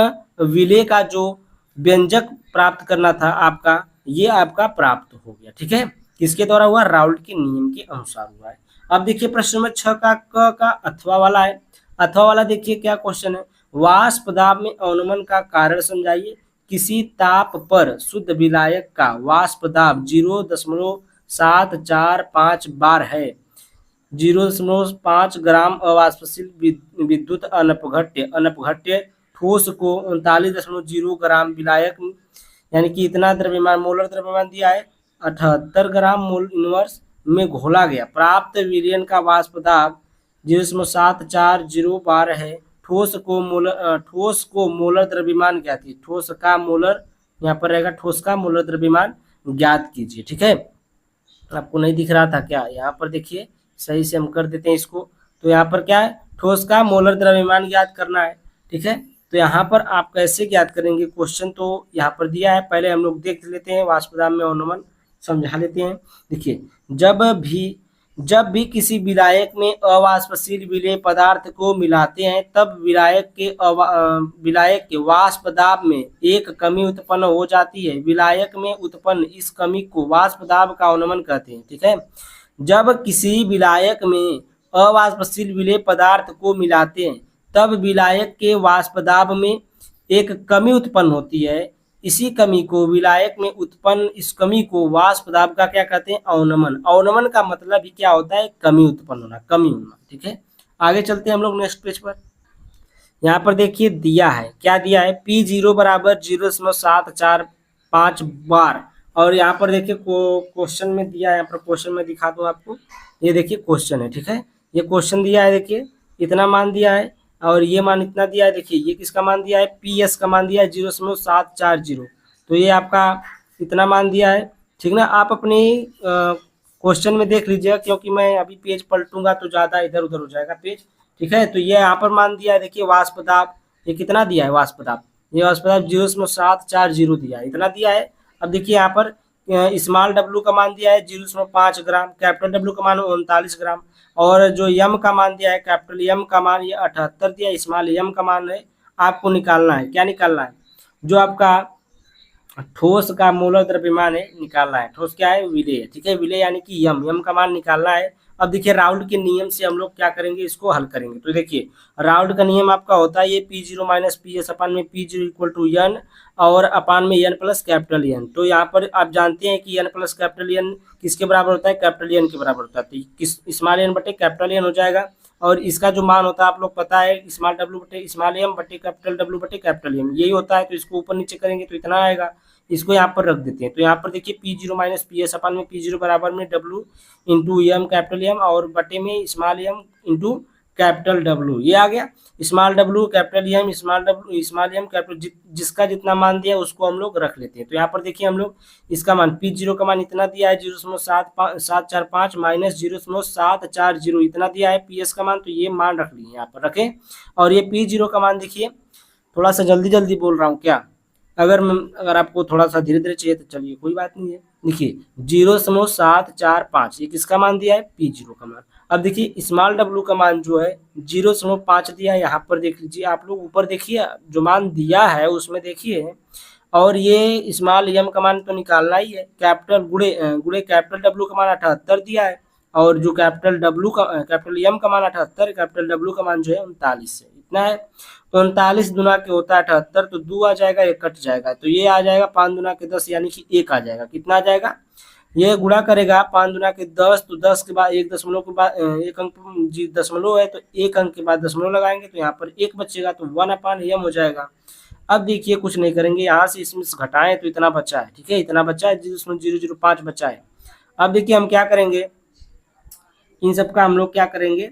विलेय का जो व्यंजक प्राप्त करना था आपका, ये आपका प्राप्त हो गया, ठीक है। किसके द्वारा हुआ, राउल्ट के नियम के अनुसार हुआ है। अब देखिए प्रश्न नंबर 6 का अथवा वाला है। अथवा वाला देखिए क्या क्वेश्चन है, वाष्प दाब में अवनमन का कारण समझाइए। किसी ताप पर शुद्ध विलायक का वाष्प दाब 0.745 बार है, 0.5 ग्राम अवाष्पशील विद्युत अनपघट्य ठोस को 39.0 ग्राम विलायक यानी कि इतना द्रव्यमान मोलर द्रव्यमान दिया है 78 ग्राम मोल इनवर्स में घोला गया। प्राप्त विलयन का वाष्प दाब 0.740 बार है। ठोस को मोलर द्रव्यमान ज्ञात कीजिए। ठोस का मोलर यहाँ पर रहेगा, ठोस का मोलर द्रव्यमान ज्ञात कीजिए, ठीक है। आपको नहीं दिख रहा था क्या, यहाँ पर देखिए सही से हम कर देते हैं इसको। तो यहाँ पर क्या है, ठोस का मोलर द्रव्यमान ज्ञात करना है, ठीक है। तो यहाँ पर आप कैसे ज्ञात करेंगे, क्वेश्चन तो यहाँ पर दिया है, पहले हम लोग देख लेते हैं, वाष्प दाब में अवनमन समझा लेते हैं। देखिए, जब भी किसी विलायक में अवाष्पशील विलेय पदार्थ को मिलाते हैं तब विलायक के वाष्प दाब में एक कमी उत्पन्न हो जाती है। विलायक में उत्पन्न इस कमी को वाष्प दाब का अवनमन कहते हैं। ठीक है, जब किसी विलायक में अवाष्पशील विलेय पदार्थ को मिलाते हैं तब विलायक के वाष्प दाब में एक कमी उत्पन्न होती है। इसी कमी को विलायक में उत्पन्न इस कमी को वाष्प दाब का क्या कहते हैं, अवनमन। अवनमन का मतलब ही क्या होता है, कमी उत्पन्न होना, कमी होना। ठीक है, आगे चलते हैं हम लोग नेक्स्ट पेज पर। यहाँ पर देखिए दिया है, क्या दिया है, P0 बराबर 0.745 बार। और यहाँ पर देखिए क्वेश्चन में दिया है, यहाँ पर क्वेश्चन में दिखा दूँ आपको, ये देखिए क्वेश्चन है। ठीक है, ये क्वेश्चन दिया है, देखिए इतना मान दिया है और ये मान इतना दिया है। देखिए ये किसका मान दिया है, PS का मान दिया है 0.740, तो ये आपका इतना मान दिया है। ठीक ना, आप अपनी क्वेश्चन में देख लीजिएगा, क्योंकि मैं अभी पेज पलटूंगा तो ज़्यादा इधर उधर हो जाएगा पेज। ठीक है, तो ये यहाँ पर मान दिया है, देखिए वाष्प दाब, ये कितना दिया है वाष्प दाब, ये वाष्प दाब 0.740 दिया है, इतना दिया है। अब देखिए यहाँ पर स्मॉल डब्लू का मान दिया है 0.5 ग्राम, कैपिटल डब्लू का मान 39 ग्राम, और जो यम का मान दिया है, कैपिटल यम का मान ये 78 दिया है, स्मॉल यम का मान है आपको निकालना है। क्या निकालना है, जो आपका ठोस का मोलर द्रव्यमान है निकालना है। ठोस क्या है, विलेय। ठीक है, विलेय यानी कि यम का मान निकालना है। अब देखिए राउल्ट के नियम से हम लोग क्या करेंगे, इसको हल करेंगे। तो देखिए राउल्ट का नियम आपका होता है ये P0 माइनस PS अपान में P0 इक्वल टू N और अपान में N प्लस कैपिटल N। तो यहाँ पर आप जानते हैं कि N प्लस कैपिटल N किसके बराबर होता है, कैपिटल N के बराबर होता है। तो किस स्मॉल n बटे कैपिटल N हो जाएगा, और इसका जो मान होता है आप लोग पता है, स्मॉल डब्ल्यू बटे स्मॉल एम बटे कैपिटल डब्ल्यू बटे कैपिटल एम, यही होता है। तो इसको ऊपर नीचे करेंगे तो इतना आएगा, इसको यहाँ पर रख देते हैं। तो यहाँ पर देखिए P0 माइनस PS अपान में P0 बराबर में W into m capital M और बटे में small m into capital W, ये आ गया। Small W capital M, small m capital, जिसका जितना मान दिया उसको हम लोग रख लेते हैं। तो यहाँ पर देखिए हम लोग इसका मान P0 का मान इतना दिया है 0.745 माइनस 0.740 इतना दिया है PS का मान, तो ये मान रख लिए यहाँ पर रखें। और ये P0 का मान देखिए, थोड़ा सा जल्दी जल्दी बोल रहा हूँ क्या, अगर आपको थोड़ा सा धीरे धीरे चाहिए तो चलिए कोई बात नहीं है। देखिए 0.745 ये किसका मान दिया है, P0 का मान। अब देखिए स्मॉल डब्लू का मान जो है 0.5 दिया है, यहाँ पर देख लीजिए आप लोग, ऊपर देखिए जो मान दिया है उसमें देखिए, और ये स्मॉल एम का मान तो निकालना ही है, कैपिटल गुड़े कैपिटल डब्लू का मान 78 दिया है, और जो कैपिटल एम का मान 78, कैपिटल डब्लू का मान जो है 39 है, इतना है। 39 दुना के होता है 78, तो 2 आ जाएगा, एक कट जाएगा, तो ये आ जाएगा 5 दुना के 10 यानी कि 1 आ जाएगा। कितना आ जाएगा, ये गुणा करेगा 5 दुना के 10, तो 10 के बाद 1 दशमलव के बाद 1 अंक जी दशमलव है, तो 1 अंक के बाद दशमलव लगाएंगे तो यहाँ पर 1 बचेगा, तो 1 अपान एम हो जाएगा। अब देखिए कुछ नहीं करेंगे, यहाँ से इसमें घटाएं तो इतना बचा है। ठीक है, इतना बचा है, 0.005 बचा है। अब देखिए हम क्या करेंगे, इन सब का हम लोग क्या करेंगे,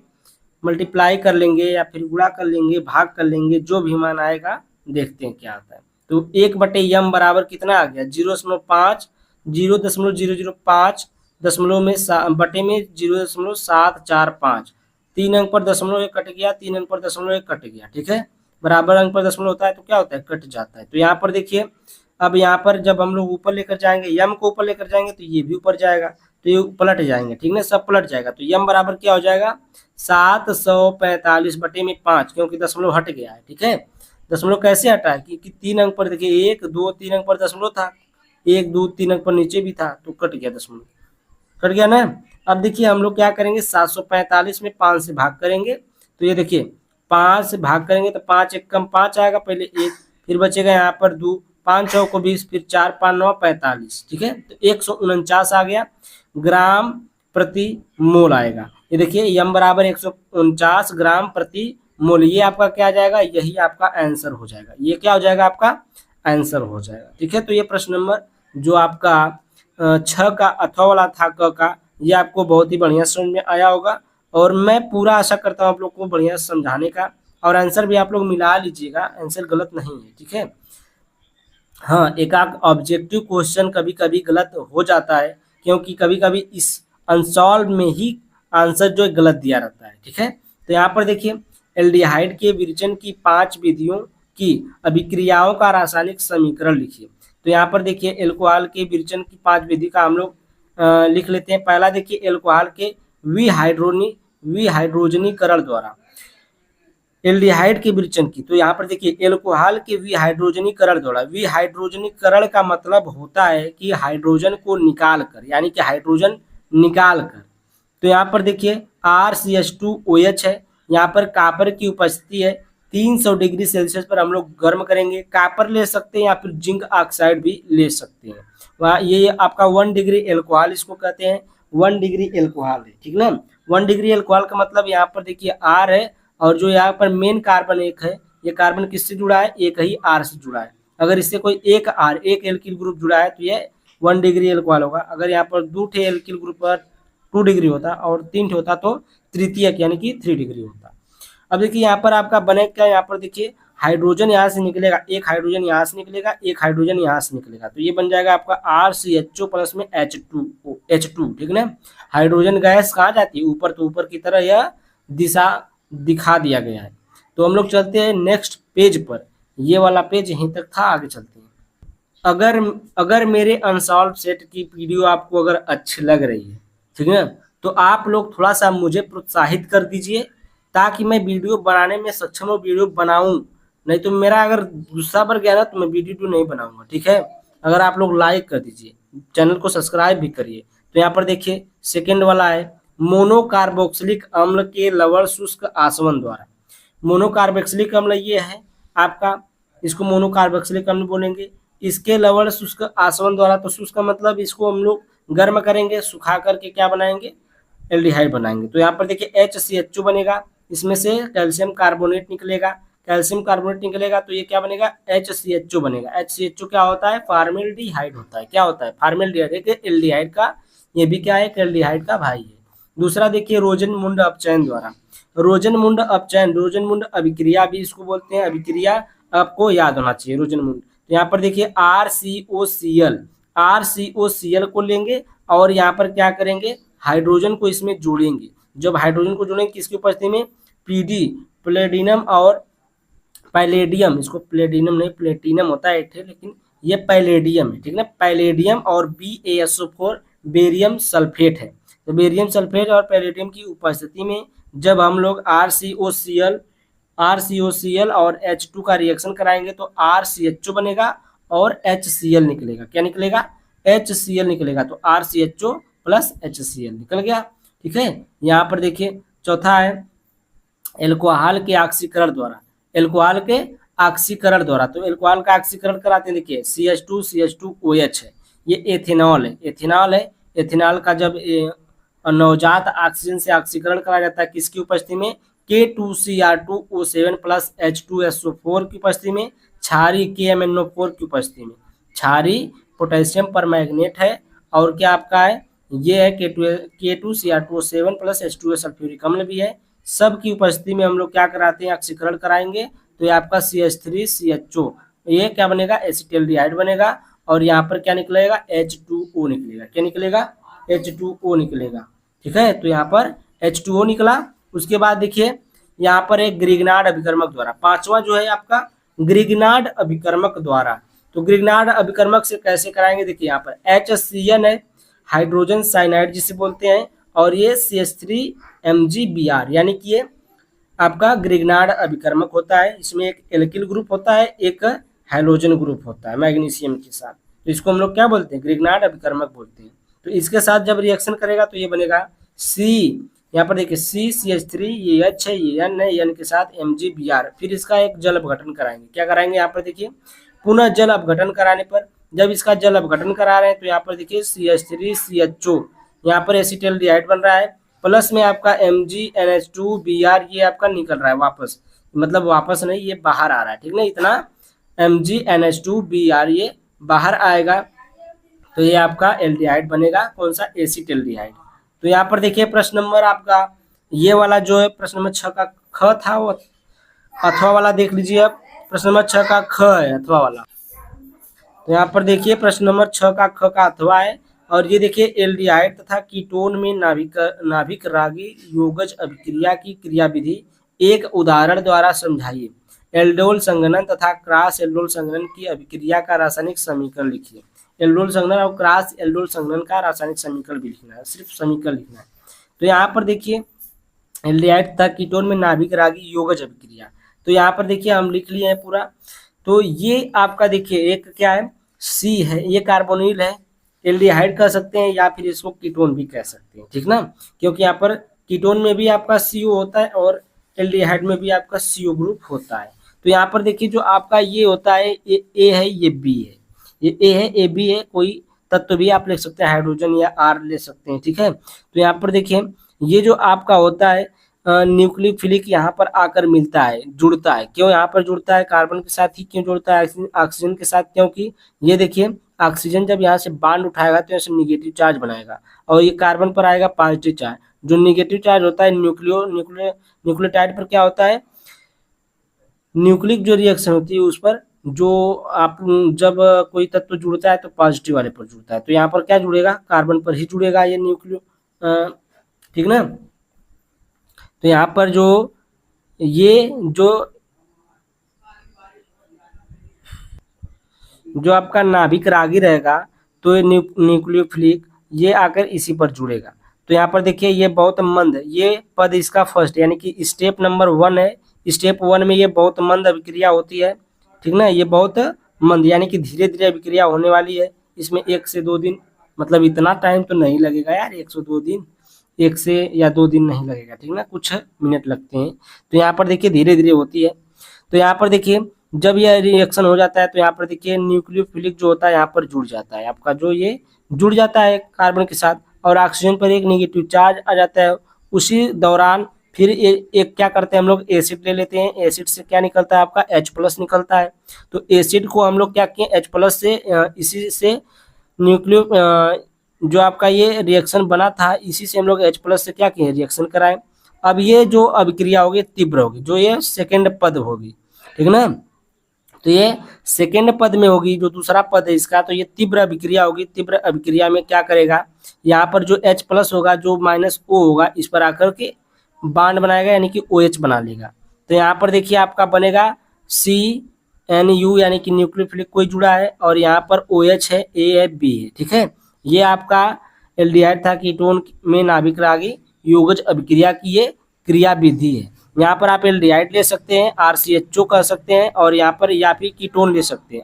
मल्टीप्लाई कर लेंगे या फिर गुणा कर लेंगे, भाग कर लेंगे, जो भी मान आएगा देखते हैं क्या आता है। तो 1 बटे यम बराबर कितना आ गया, 0.5, 0.005 दशमलव में बटे में 0.745, 3 अंक पर दशमलव एक कट गया, 3 अंक पर दशमलव एक कट गया। ठीक है, बराबर अंक पर दशमलव होता है तो क्या होता है, कट जाता है। तो यहाँ पर देखिए, अब यहाँ पर जब हम लोग ऊपर लेकर जाएंगे, यम को ऊपर लेकर जाएंगे तो ये भी ऊपर जाएगा, तो ये पलट जाएंगे। ठीक है, सब पलट जाएगा, तो यम बराबर क्या हो जाएगा, 745 बटे में 5, क्योंकि दशमलव हट गया है। ठीक है, दशमलव कैसे हटा है कि 3 अंक पर देखिए 1 2 3 अंक पर दशमलव था, 1 2 3 अंक पर नीचे भी था, तो कट गया, दशमलव कट गया ना। अब देखिए हम लोग क्या करेंगे, 745 में 5 से भाग करेंगे, तो ये देखिए 5 से भाग करेंगे तो 5 एक कम 5 आएगा, पहले 1, फिर बचेगा यहाँ पर 2, 5 चौ को 20, फिर 4 5 9 45। ठीक है, तो 149 आ गया ग्राम प्रति मोल आएगा। ये देखिए यम बराबर 149 ग्राम प्रति मोल, ये आपका क्या आ जाएगा, यही आपका आंसर हो जाएगा, ये क्या हो जाएगा, आपका आंसर हो जाएगा। ठीक है, तो ये प्रश्न नंबर जो आपका 6 का अथवा वाला था क का, ये आपको बहुत ही बढ़िया समझ में आया होगा, और मैं पूरा आशा करता हूँ आप लोग को बढ़िया समझाने का, और आंसर भी आप लोग मिला लीजिएगा, आंसर गलत नहीं है। ठीक है, हाँ एक आध ऑब्जेक्टिव क्वेश्चन कभी कभी गलत हो जाता है, क्योंकि कभी कभी इस अनसॉल्व में ही आंसर जो है गलत दिया रहता है। ठीक है, तो यहाँ पर देखिए एल्डिहाइड के विरचन की 5 विधियों की अभिक्रियाओं का रासायनिक समीकरण लिखिए। तो यहाँ पर देखिए एल्कोहल के विरेचन की 5 विधि का हम लोग लिख लेते हैं। पहला देखिए एल्कोहल के विहाइड्रोजनीकरण द्वारा एल्डिहाइड के विरेचन की। तो यहाँ पर देखिए एल्कोहल के विहाइड्रोजनीकरण द्वारा, विहाइड्रोजनीकरण का मतलब होता है कि हाइड्रोजन को निकाल कर, यानी कि हाइड्रोजन निकाल कर। तो यहाँ पर देखिए RCH2OH है, यहाँ पर कापर की उपस्थिति है, 300 डिग्री सेल्सियस पर हम लोग गर्म करेंगे। कापर ले सकते हैं या फिर जिंक ऑक्साइड भी ले सकते हैं। वहाँ ये आपका 1 डिग्री एल्कोहल इसको कहते हैं, 1 डिग्री एल्कोहल है, ठीक ना। 1 डिग्री एल्कोहल का मतलब यहाँ पर देखिए R है, और जो यहाँ पर मेन कार्बन एक है, ये कार्बन किससे जुड़ा है, एक ही R से जुड़ा है। अगर इससे कोई एक एल्किल ग्रुप जुड़ा है तो ये 1 डिग्री एल्कोहल होगा। अगर यहाँ पर 2 एल्किल ग्रुप पर 2 डिग्री होता और 3 होता तो तृतीयक यानी कि 3 डिग्री होता। अब देखिए यहाँ पर आपका बने क्या, यहाँ पर देखिए हाइड्रोजन यहाँ से निकलेगा, एक हाइड्रोजन यहाँ से निकलेगा, एक हाइड्रोजन यहाँ से निकलेगा, तो ये बन जाएगा आपका RCHO प्लस में H2, ठीक ना। हाइड्रोजन गैस कहाँ जाती है, ऊपर, तो ऊपर की तरह यह दिशा दिखा दिया गया है। तो हम लोग चलते हैं नेक्स्ट पेज पर, ये वाला पेज यहीं तक था, आगे चलते हैं। अगर मेरे अनसॉल्व सेट की वीडियो आपको अगर अच्छी लग रही है, ठीक है, तो आप लोग थोड़ा सा मुझे प्रोत्साहित कर दीजिए ताकि मैं वीडियो बनाने में सक्षम हो, वीडियो बनाऊं। नहीं तो मेरा अगर गुस्सा बढ़ गया ना तो मैं वीडियो नहीं बनाऊंगा, ठीक है। अगर आप लोग लाइक कर दीजिए, चैनल को सब्सक्राइब भी करिए। तो यहाँ पर देखिए सेकेंड वाला है मोनोकार्बोक्सिलिक अम्ल के लवण शुष्क आसवन द्वारा। मोनोकार्बोक्सिलिक अम्ल ये है आपका, इसको मोनोकार्बोक्सिलिक अम्ल बोलेंगे। इसके लवण शुष्क आसवन द्वारा, तो शुष्क का मतलब इसको हम लोग गर्म करेंगे, सुखा करके क्या बनाएंगे, एल्डिहाइड बनाएंगे। तो यहाँ पर देखिए HCHO बनेगा, इसमें से कैल्शियम कार्बोनेट निकलेगा, कैल्शियम कार्बोनेट निकलेगा तो ये क्या बनेगा, HCHO बनेगा। HCHO क्या होता है, फॉर्मेल्डिहाइड होता है। क्या होता है, फॉर्मेल्डिहाइड, एक एल्डिहाइड का, ये भी क्या है, एक एल्डिहाइड का भाई है। दूसरा देखिए रोजनमुंड अपचयन द्वारा, रोजनमुंड अपचयन, रोजनमुंड अभिक्रिया भी इसको बोलते हैं, अभिक्रिया आपको याद होना चाहिए रोजनमुंड। तो यहाँ पर देखिए RCOCl को लेंगे और यहाँ पर क्या करेंगे, हाइड्रोजन को इसमें जोड़ेंगे। जब हाइड्रोजन को जोड़ेंगे किसकी उपस्थिति में, PD, प्लेटिनम और पैलेडियम, इसको प्लेटिनम नहीं प्लेटिनम होता है लेकिन ये पैलेडियम है, ठीक है। पैलेडियम और BaSO4 बेरियम सल्फेट है। तो बेरियम सल्फेट और पैलेडियम की उपस्थिति में जब हम लोग RCOCl और H2 का रिएक्शन कराएंगे तो RCHO बनेगा और HCl निकलेगा। क्या निकलेगा, HCl निकलेगा। तो RCHO प्लस HCl निकल गया, ठीक है। यहाँ पर देखिए चौथा है एल्कोहल के ऑक्सीकरण द्वारा, एल्कोहल के ऑक्सीकरण द्वारा। तो एल्कोहल का ऑक्सीकरण कराते हैं, देखिए CH2CH2OH है, ये एथेनॉल है, एथेनॉल है। एथेनॉल का जब नवजात ऑक्सीजन से ऑक्सीकरण कराया जाता है किसकी उपस्थिति में, K2Cr2O7 प्लस H2SO4 की उपस्थिति में, क्षारी KMnO4 की उपस्थिति में। क्षारी पोटेशियम परमैंगनेट है और क्या आपका है, ये है K2Cr2O7 प्लस H2O सल्फ्यूरिक अम्ल भी है। सब की उपस्थिति में हम लोग क्या कराते हैं, ऑक्सीकरण कराएंगे। तो ये आपका CH3CHO, ये क्या बनेगा, एसिटिल्डिहाइड बनेगा। और यहाँ पर क्या निकलेगा, H2O निकलेगा। क्या निकलेगा, H2O निकलेगा, ठीक है। तो यहाँ पर H2O निकला। उसके बाद देखिए यहाँ पर एक ग्रिग्नार्ड अभिकर्मक द्वारा, पांचवा जो है आपका ग्रिग्नार्ड अभिकर्मक द्वारा। तो ग्रिग्नार्ड अभिकर्मक से कैसे कराएंगे, देखिए यहाँ पर HCN है, हाइड्रोजन साइनाइड जिसे बोलते हैं, और ये CH3MgBr, यानी कि ये आपका ग्रिग्नार्ड अभिकर्मक होता है। इसमें एक एल्किल ग्रुप होता है, एक हैलोजन ग्रुप होता है मैग्नीशियम के साथ। तो इसको हम लोग क्या बोलते हैं, ग्रिग्नार्ड अभिकर्मक बोलते हैं। तो इसके साथ जब रिएक्शन करेगा तो ये बनेगा C, यहाँ पर देखिए CCH3, ये H है, ये N है, N के साथ MgBr। फिर इसका एक जल अपघटन कराएंगे। क्या कराएंगे, यहाँ पर देखिए पुनः जल अपघटन कराने पर, जब इसका जल अपघटन करा रहे हैं तो यहाँ पर देखिए CH3CHO, यहाँ पर एसिटिल्डिहाइड बन रहा है, प्लस में आपका MgNH2Br, ये आपका निकल रहा है वापस, मतलब वापस नहीं, ये बाहर आ रहा है, ठीक ना। इतना MgNH2Br ये बाहर आएगा तो ये आपका एल्डिहाइड बनेगा, कौन सा, एसिटिल्डिहाइड। तो यहाँ पर देखिए प्रश्न नंबर आपका ये वाला जो है प्रश्न नंबर 6 का ख था, वो अथवा वाला देख लीजिए। अब प्रश्न नंबर 6 का ख है, अथवा वाला। तो यहाँ पर देखिए प्रश्न नंबर 6 का ख का अथवा है, और ये देखिए एल्डिहाइड तथा कीटोन में नाभिक रागी योगज अभिक्रिया की क्रियाविधि एक उदाहरण द्वारा समझाइए। एल्डोल संघनन तथा क्रॉस एल्डोल संघनन की अभिक्रिया का रासायनिक समीकरण लिखिए। एल्डोल संघनन और क्रॉस एल्डोल संघनन का रासायनिक समीकरण भी लिखना है, सिर्फ समीकरण लिखना है। तो यहाँ पर देखिए एल्डिहाइड तथा कीटोन में नाभिक रागी योगज अभिक्रिया, तो यहाँ पर देखिए हम लिख लिए हैं पूरा। तो ये आपका देखिए एक क्या है, सी है, ये कार्बोनिल है, एल्डिहाइड कह सकते हैं या फिर इसको कीटोन भी कह सकते हैं, ठीक ना, क्योंकि यहाँ पर कीटोन में भी आपका सीओ होता है और एल्डिहाइड में भी आपका सीओ ग्रुप होता है। तो यहाँ पर देखिए जो आपका ये होता है ए है, ये बी है, ये ए है, ए बी है, कोई तत्व भी आप लिख सकते हैं, हाइड्रोजन या आर ले सकते हैं, ठीक है। तो यहाँ पर देखिए ये जो आपका होता है न्यूक्लियोफिलिक यहाँ पर आकर मिलता है, जुड़ता है, क्यों यहाँ पर जुड़ता है, कार्बन के साथ ही क्यों जुड़ता है, ऑक्सीजन के साथ, क्योंकि ये देखिए ऑक्सीजन जब यहाँ से बांड उठाएगा तो ऐसे निगेटिव चार्ज बनाएगा और ये कार्बन पर आएगा पॉजिटिव चार्ज। जो निगेटिव चार्ज होता है न्यूक्लियोटाइड पर क्या होता है, न्यूक्लिक जो रिएक्शन होती है उस पर जो आप जब कोई तत्व जुड़ता है तो पॉजिटिव वाले पर जुड़ता है, तो यहाँ पर क्या जुड़ेगा, कार्बन पर ही जुड़ेगा ये न्यूक्लियो, ठीक ना। तो यहाँ पर जो ये जो आपका नाभिक रागी रहेगा तो ये न्यूक्लियोफिलिक ये आकर इसी पर जुड़ेगा। तो यहाँ पर देखिए ये बहुत मंद, ये पद इसका फर्स्ट यानी कि स्टेप नंबर 1 है, स्टेप 1 में ये बहुत मंद अभिक्रिया होती है, ठीक ना, ये बहुत मंद यानी कि धीरे धीरे अभिक्रिया होने वाली है, इसमें 1 से 2 दिन, मतलब इतना टाइम तो नहीं लगेगा यार, 1 से 2 दिन, 1 से या 2 दिन नहीं लगेगा, ठीक ना, कुछ मिनट लगते हैं। तो यहाँ पर देखिए धीरे धीरे होती है। तो यहाँ पर देखिए जब यह रिएक्शन हो जाता है तो यहाँ पर देखिए न्यूक्लियोफिलिक जो होता है यहाँ पर जुड़ जाता है, आपका जो ये जुड़ जाता है कार्बन के साथ और ऑक्सीजन पर एक नेगेटिव चार्ज आ जाता है। उसी दौरान फिर एक क्या करते हैं हम लोग, एसिड ले लेते हैं, एसिड से क्या निकलता है आपका H+ निकलता है। तो एसिड को हम लोग क्या किए, H+ से इसी से न्यूक्लियो जो आपका ये रिएक्शन बना था इसी से हम लोग H+ से क्या किए, रिएक्शन कराएं। अब ये जो अभिक्रिया होगी तीव्र होगी, जो ये सेकेंड पद होगी, ठीक ना, तो ये सेकेंड पद में होगी, जो दूसरा पद है इसका, तो ये तीव्र अभिक्रिया होगी। तीव्र अभिक्रिया में क्या करेगा, यहाँ पर जो H+ होगा, जो -O होगा, इस पर आकर के बांड बनाएगा यानी कि OH बना लेगा। तो यहाँ पर देखिए आपका बनेगा CNU यानी कि न्यूक्लियोफिलिक कोई जुड़ा है और यहाँ पर OH है, A है, B है, ठीक है। ये आपका एल्डिहाइड था, कीटोन में नाभिक रागी योगज अभिक्रिया की ये क्रिया विधि है। यहाँ पर आप एल्डिहाइड ले सकते हैं, RCHO कह सकते हैं, और यहाँ पर या फिर कीटोन ले सकते हैं,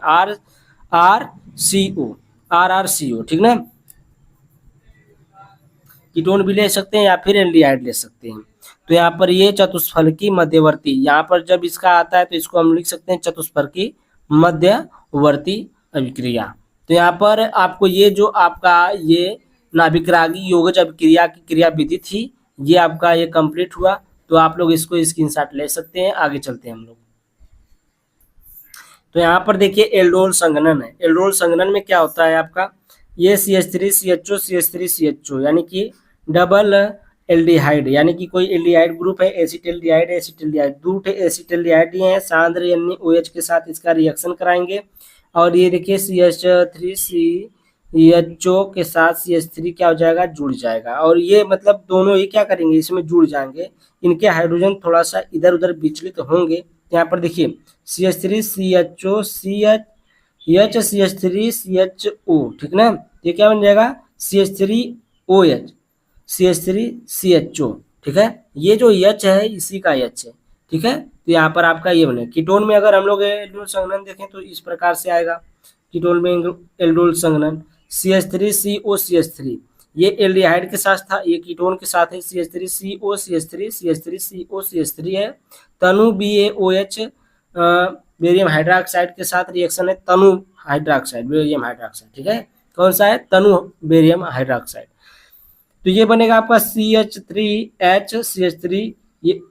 RRCO, ठीक ना, कीटोन भी ले सकते हैं या फिर एल्डिहाइड ले सकते हैं। तो यहाँ पर ये चतुष्फलकी मध्यवर्ती, यहाँ पर जब इसका आता है तो इसको हम लिख सकते हैं चतुष्फलकी मध्यवर्ती अभिक्रिया। तो यहाँ पर आपको ये जो आपका ये नाभिक रागी योगज अभिक्रिया की क्रिया विधि थी ये आपका ये कंप्लीट हुआ। तो आप लोग इसको स्क्रीनशॉट ले सकते हैं, आगे चलते हैं हम लोग। तो यहाँ पर देखिए एल्डोल संघनन है, एल्डोल संघनन में क्या होता है आपका, ये CH3CHO CH3CHO यानी कि डबल एल्डिहाइड, यानी कि कोई एल्डिहाइड ग्रुप है, एसिटिल्डिहाइड एसिटिल्डिहाइड, दो एसिटिल्डिहाइड ये हैं, सांद्र यानी OH के साथ इसका रिएक्शन कराएंगे और ये देखिए CH3CHO के साथ CH3 क्या हो जाएगा, जुड़ जाएगा, और ये मतलब दोनों ही क्या करेंगे, इसमें जुड़ जाएंगे, इनके हाइड्रोजन थोड़ा सा इधर उधर विचलित होंगे। यहाँ पर देखिए CH3CHO CH3CHO, ठीक ना, ये क्या बन जाएगा CH3OH CH3CHO, ठीक है, ये जो H है इसी का H है, ठीक है। तो यहाँ पर आपका ये बने। कीटोन में अगर हम लोग एल्डोल संघनन देखें तो इस प्रकार से आएगा, कीटोन में एल्डोल संघनन CH3CO ये एल्डिहाइड के साथ था, ये कीटोन के साथ है CH3CO CH3 है। तनु BaOH बेरियम हाइड्रोक्साइड के साथ रिएक्शन है, तनु हाइड्रोक्साइड बेरियम हाइड्रोक्साइड, ठीक है, कौन सा है, तनु बेरियम हाइड्रोक्साइड। तो ये बनेगा आपका CH3H ये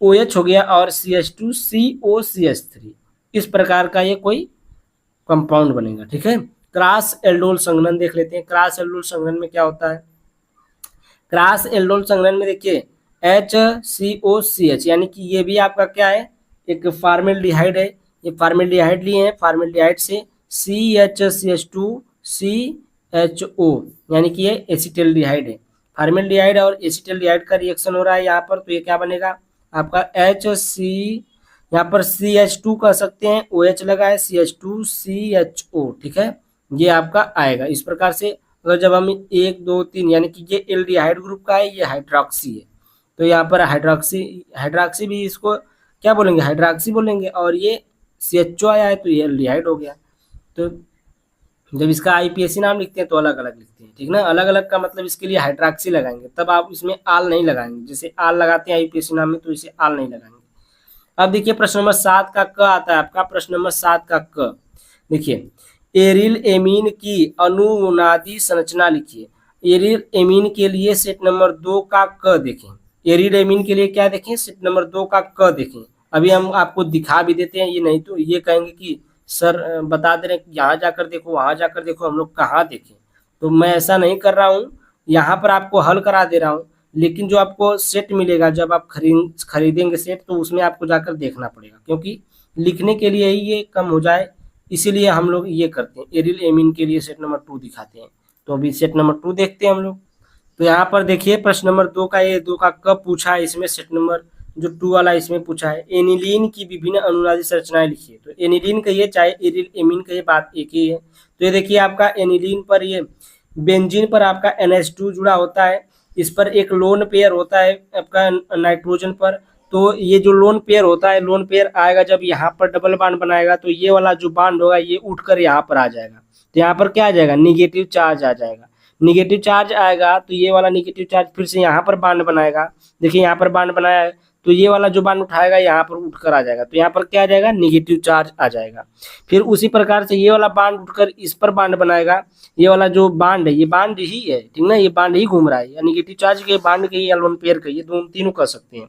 OH हो गया और CH2COCH3, इस प्रकार का ये कोई कंपाउंड बनेगा, ठीक है। क्रॉस एल्डोल संघनन देख लेते हैं। क्रॉस एल्डोल संघनन में क्या होता है, क्रॉस एल्डोल संघनन में देखिए HCOCH यानी कि ये भी आपका क्या है, एक फॉर्मेल्डिहाइड है, ये फॉर्मेल्डिहाइड लिए हैं, फॉर्मेल्डिहाइड से CH2CHO यानी कि ये एसिटिल्डिहाइड है, फॉर्मेल्डिहाइड और एसिटिल्डिहाइड का रिएक्शन हो रहा है यहाँ पर, तो ये क्या बनेगा आपका यहाँ पर CH2 कह सकते हैं, OH लगा है, CH2CHO, ठीक है, ये आपका आएगा इस प्रकार से। अगर जब हम 1 2 3 यानी कि ये एल्डिहाइड ग्रुप का है, ये हाइड्रोक्सी है, तो यहाँ पर हाइड्रोक्सी हाइड्रोक्सी भी इसको क्या बोलेंगे, हाइड्रोक्सी बोलेंगे, और ये CHO आया है तो ये एल्डिहाइड हो गया। तो जब इसका IPAC नाम लिखते हैं तो अलग अलग लिखते हैं, ठीक ना, अलग अलग का मतलब इसके लिए हाइड्रोक्सी लगाएंगे, तब आप इसमें आल नहीं लगाएंगे, जैसे आल लगाते हैं IPAC नाम में तो इसे आल नहीं लगाएंगे। अब देखिए प्रश्न नंबर 7 का क आता है आपका, प्रश्न नंबर 7 का क, देखिए एरिल एमीन की अनुनादी संरचना लिखिए। एरिल एमीन के लिए सेट नंबर 2 का क देखें, एरिल एमीन के लिए क्या देखें, सेट नंबर 2 का क देखें। अभी हम आपको दिखा भी देते हैं, ये नहीं तो ये कहेंगे कि सर बता दे रहे हैं कि यहाँ जाकर देखो वहाँ जाकर देखो, हम लोग कहाँ देखें, तो मैं ऐसा नहीं कर रहा हूँ, यहाँ पर आपको हल करा दे रहा हूँ, लेकिन जो आपको सेट मिलेगा जब आप खरीदेंगे सेट, तो उसमें आपको जाकर देखना पड़ेगा, क्योंकि लिखने के लिए ही ये कम हो जाए, इसीलिए हम लोग ये करते हैं, एरिल एमीन के लिए सेट नंबर 2 दिखाते हैं। तो अभी सेट नंबर 2 देखते हैं हम लोग। तो यहाँ पर देखिए प्रश्न नंबर 2 का, ये 2 का कब पूछा है, इसमें सेट नंबर जो 2 वाला इसमें पूछा है, एनिलीन की विभिन्न अनुनादी संरचनाएं लिखिए। तो एनिलीन कहिए चाहे एरिल एमीन कहिए, बात एक ही है। तो ये देखिए आपका एनिलीन पर, ये बेंजीन पर आपका NH2 जुड़ा होता है, इस पर एक लोन पेयर होता है आपका नाइट्रोजन पर। तो ये जो लोन पेयर होता है, लोन पेयर आएगा जब यहाँ पर डबल बांड बनाएगा, तो ये वाला जो बांड होगा ये उठकर यहाँ पर आ जाएगा, तो यहाँ पर क्या आ जाएगा, निगेटिव चार्ज आ जाएगा। निगेटिव चार्ज आएगा तो ये वाला निगेटिव चार्ज फिर से यहाँ पर बांड बनाएगा, देखिए यहाँ पर बांड बनाया है, तो ये वाला जो बांड उठाएगा यहाँ पर उठकर आ जाएगा, तो यहाँ पर क्या आ जाएगा, निगेटिव चार्ज आ जाएगा। फिर उसी प्रकार से ये वाला बांड उठकर इस पर बांड बनाएगा, ये वाला जो बांड है ये बांड ही है, ठीक ना, ये बांड ही घूम रहा है, या निगेटिव चार्ज के बांड के या लोन पेयर के, ये दोनों तीनों कर सकते हैं।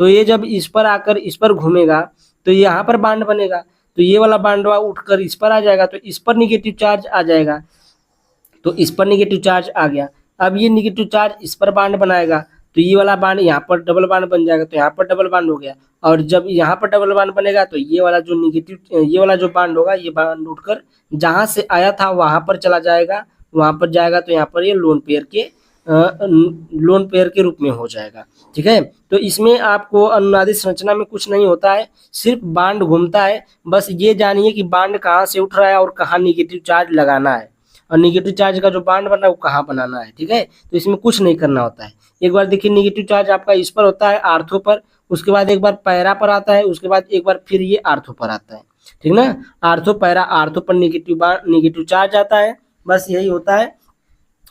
तो ये जब इस पर आकर इस पर घूमेगा तो यहाँ पर बांड बनेगा, तो ये वाला बांडवा उठकर इस पर आ जाएगा, तो इस पर निगेटिव चार्ज आ जाएगा, तो इस पर निगेटिव चार्ज आ गया। अब ये निगेटिव चार्ज इस पर बांड बनाएगा, तो ये वाला बांड यहाँ पर डबल बांड बन जाएगा, तो यहाँ पर डबल बांड हो गया, और जब यहाँ पर डबल बांड बनेगा तो ये वाला जो निगेटिव, ये वाला जो बांड होगा, ये बांड उठकर जहाँ से आया था वहाँ पर चला जाएगा, वहाँ पर जाएगा तो यहाँ पर ये लोन पेयर के रूप में हो जाएगा, ठीक है। तो इसमें आपको अनुनादी संरचना में कुछ नहीं होता है, सिर्फ बांड घूमता है, बस ये जानिए कि बांड कहाँ से उठ रहा है और कहाँ निगेटिव चार्ज लगाना है, और निगेटिव चार्ज का जो बांड बना है वो कहाँ बनाना है, ठीक है। तो इसमें कुछ नहीं करना होता है। एक बार देखिए निगेटिव चार्ज आपका इस पर होता है, आर्थो पर, उसके बाद एक बार पैरा पर आता है, उसके बाद एक बार फिर ये आर्थो पर आता है, ठीक ना, आर्थो पैरा, आर्थो पर निगेटिव चार्ज आता है, बस यही होता है।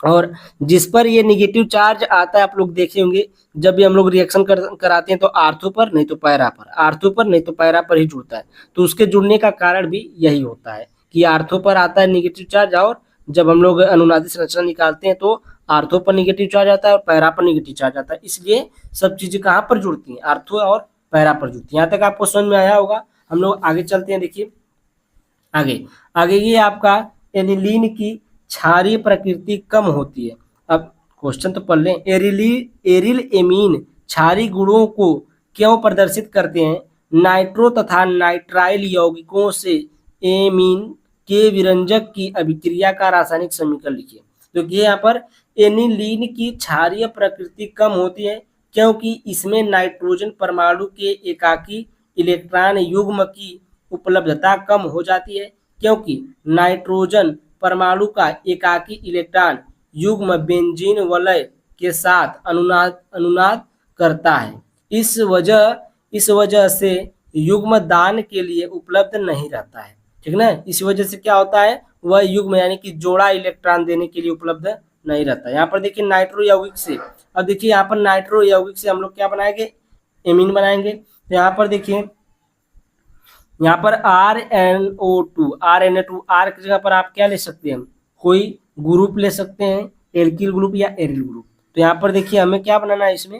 और जिस पर ये निगेटिव चार्ज आता है, आप लोग देखे होंगे जब भी हम लोग रिएक्शन कराते हैं तो आर्थो पर नहीं तो पैरा पर, आर्थो पर नहीं तो पैरा पर ही जुड़ता है, तो उसके जुड़ने का कारण भी यही होता है कि आर्थो पर आता है निगेटिव चार्ज, और जब हम लोग अनुनादी संरचना निकालते हैं तो आर्थो पर निगेटिव चार्ज आता है और पैरा पर निगेटिव चार्ज आता है, इसलिए सब चीजें कहाँ पर जुड़ती हैं, आर्थो और पैरा पर जुड़ती हैं। यहाँ तक आपको समझ में आया होगा। हम लोग आगे चलते हैं, देखिए आगे आगे ये आपका एनिलीन की क्षारीय प्रकृति कम होती है। अब क्वेश्चन तो पढ़ लें, एरिल एमीन क्षारीय गुणों को क्यों प्रदर्शित करते हैं, नाइट्रो तथा नाइट्राइल यौगिकों से एमीन के विरंजक की अभिक्रिया का रासायनिक समीकरण लिखिए। तो ये यहाँ पर एनिलीन की क्षारीय प्रकृति कम होती है क्योंकि इसमें नाइट्रोजन परमाणु के एकाकी इलेक्ट्रॉन युग्म की उपलब्धता कम हो जाती है, क्योंकि नाइट्रोजन परमाणु का एकाकी इलेक्ट्रॉन युग्म बेंजीन वलय के साथ अनुनाद करता है, इस वजह से युग्म दान के लिए उपलब्ध नहीं रहता है, ठीक ना। इस वजह से क्या होता है, वह युग्म यानी कि जोड़ा इलेक्ट्रॉन देने के लिए उपलब्ध नहीं रहता। यहाँ पर देखिए नाइट्रो यौगिक से, अब देखिए यहाँ पर नाइट्रो यौगिक से हम लोग क्या बनाएंगे, एमीन बनाएंगे। तो यहाँ पर देखिए, यहाँ पर RnO2 आर की जगह पर आप क्या ले सकते हैं, कोई ग्रुप ले सकते हैं, एल्किल ग्रुप या एरिल ग्रुप। तो यहाँ पर देखिए हमें क्या बनाना है, इसमें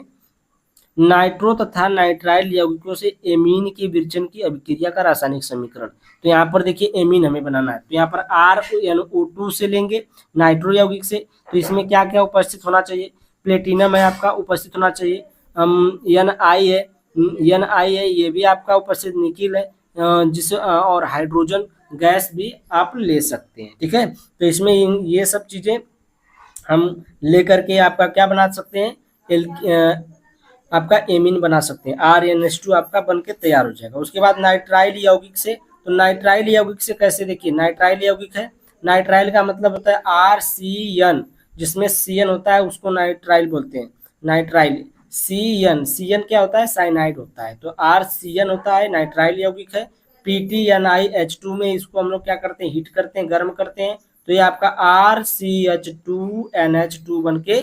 नाइट्रो तथा नाइट्राइल यौगिकों से एमीन के विरचन की अभिक्रिया का रासायनिक समीकरण। तो यहाँ पर देखिए एमीन हमें बनाना है, तो यहाँ पर RnO2 से लेंगे नाइट्रो यौगिक से, तो इसमें क्या क्या उपस्थित होना चाहिए, प्लेटिनम है आपका उपस्थित होना चाहिए, Ni है ये भी आपका उपस्थित, निकिल है, जिस और हाइड्रोजन गैस भी आप ले सकते हैं, ठीक है। तो इसमें ये सब चीजें हम लेकर के आपका क्या बना सकते हैं, आपका एमीन बना सकते हैं। RnH2 आपका बन के तैयार हो जाएगा। उसके बाद नाइट्राइल यौगिक से, तो नाइट्राइल यौगिक से कैसे, देखिए नाइट्राइल यौगिक है, नाइट्राइल का मतलब होता है RCN, जिसमें CN होता है उसको नाइट्राइल बोलते हैं। नाइट्राइल CN क्या होता है, साइनाइड होता है, तो RCN होता है, नाइट्राइल यौगिक है। PTNiH2 में इसको हम लोग क्या करते हैं, हीट करते हैं, गर्म करते हैं, तो ये आपका RCH2NH2 बन के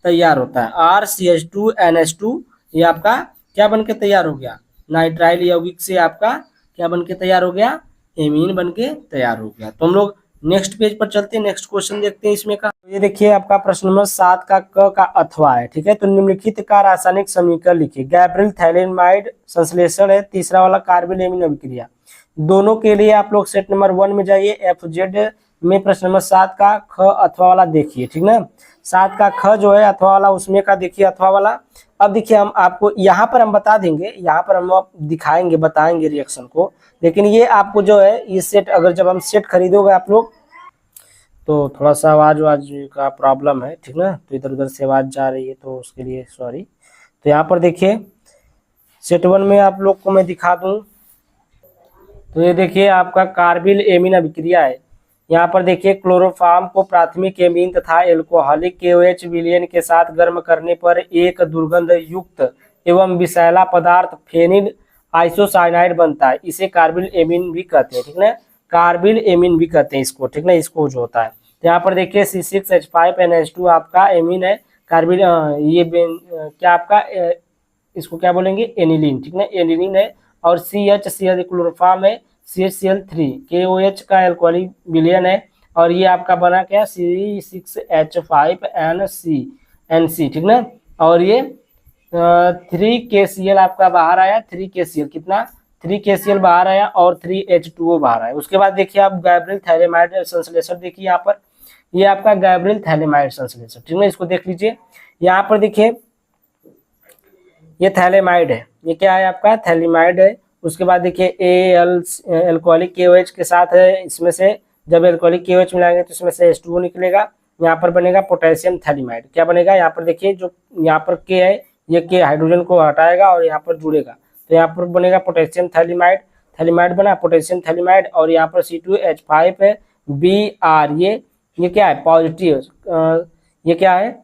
तैयार होता है। RCH2NH2 ये आपका क्या बन के तैयार हो गया, नाइट्राइल यौगिक से आपका क्या बन के तैयार हो गया, एमीन बन के तैयार हो गया। तो हम लोग नेक्स्ट पेज पर चलते हैं, नेक्स्ट क्वेश्चन देखते हैं इसमें का। ये देखिए आपका प्रश्न नंबर 7 का क का अथवा है, ठीक है। तो निम्नलिखित का रासायनिक समीकरण लिखिए। गैब्रियल थैलेमाइड संश्लेषण है, तीसरा वाला कार्बाइल एमीन अभिक्रिया। दोनों के लिए आप लोग सेट नंबर 1 में जाइए, FZ में प्रश्न नंबर 7 का ख अथवा वाला देखिए, ठीक ना। 7 का ख जो है अथवा वाला, उसमें का देखिए अथवा वाला। अब देखिए हम आपको यहाँ पर हम बता देंगे, यहाँ पर हम दिखाएंगे, बताएंगे रिएक्शन को, लेकिन ये आपको जो है ये सेट, अगर जब हम सेट खरीदोगे आप लोग, तो थोड़ा सा आवाज का प्रॉब्लम है, ठीक ना, तो इधर उधर से आवाज जा रही है, तो उसके लिए सॉरी। तो यहाँ पर देखिए सेट 1 में आप लोग को मैं दिखा दूं, तो ये देखिए आपका कार्बिल एमीन अभिक्रिया है। यहाँ पर देखिए क्लोरोफॉर्म को प्राथमिक एमीन तथा एल्कोहलिक KOH विलयन के साथ गर्म करने पर एक दुर्गंध युक्त एवं विषैला पदार्थ फेनिल आइसोसाइनाइड बनता है। इसे कार्बिल एमीन भी कहते हैं, ठीक ना, कार्बिल एमीन भी कहते हैं इसको, ठीक ना, इसको जो होता है। तो यहाँ पर देखिए C6H5NH2 आपका एमीन है। कार्बिल क्या आपका इसको क्या बोलेंगे, एनिलीन, ठीक ना, एनिलीन है। और CHCl क्लोरोफॉर्म है, CHCl3 KOH का एल्कोहलिक विलयन है, और ये आपका बना क्या, C6H5NC, ठीक ना। और ये 3KCl आपका बाहर आया, 3KCl कितना, 3KCl बाहर आया, और 3H2O बाहर आया। उसके बाद देखिए आप गैब्रियल थैलेमाइड संश्लेषण देखिए, यहाँ पर ये आपका गैब्रियल थैलेमाइड संश्लेषण, ठीक है, इसको देख लीजिए। यहाँ पर देखिए ये थैलेमाइड है, ये क्या है आपका, थैलेमाइड है। उसके बाद देखिए एल्कोहलिक KOH के साथ है, इसमें से जब एल्कोहलिक KOH मिलाएंगे तो इसमें से H2O निकलेगा, यहाँ पर बनेगा पोटेशियम थैलेमाइड। क्या बनेगा, यहाँ पर देखिए जो यहाँ पर K है, ये K हाइड्रोजन को हटाएगा और यहाँ पर जुड़ेगा, तो यहाँ पर बनेगा पोटेशियम थैलेमाइड, थैलेमाइड बना पोटेशियम थैलेमाइड। और यहाँ पर C2H5 है, Br, ये क्या है, पॉजिटिव, ये क्या है,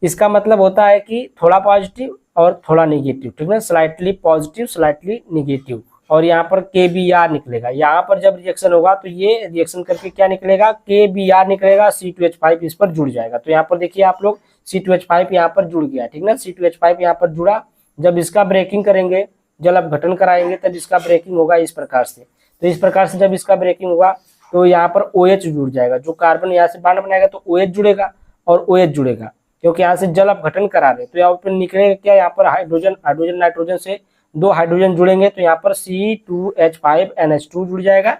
इसका मतलब होता है कि थोड़ा पॉजिटिव और थोड़ा निगेटिव, ठीक है, स्लाइटली पॉजिटिव स्लाइटली निगेटिव। और यहाँ पर KBr निकलेगा, यहाँ पर जब रिएक्शन होगा तो ये रिएक्शन करके क्या निकलेगा, KBr निकलेगा, C2H5 इस पर जुड़ जाएगा। तो यहाँ पर देखिए आप लोग C2H5 यहाँ पर जुड़ गया, ठीक ना, C2H5 यहाँ पर जुड़ा। जब इसका ब्रेकिंग करेंगे, जल अपघटन कराएंगे, तब इसका ब्रेकिंग होगा इस प्रकार से। तो इस प्रकार से जब इसका ब्रेकिंग होगा तो यहाँ पर OH जुड़ जाएगा, जो कार्बन यहाँ से बॉन्ड बनाएगा तो OH जुड़ेगा और OH जुड़ेगा, क्योंकि यहाँ से जल अपघटन करा रहे, तो यहाँ पर निकलेगा क्या, यहाँ पर हाइड्रोजन, हाइड्रोजन नाइट्रोजन से 2 हाइड्रोजन जुड़ेंगे, तो यहाँ पर C2H5NH2 जुड़ जाएगा,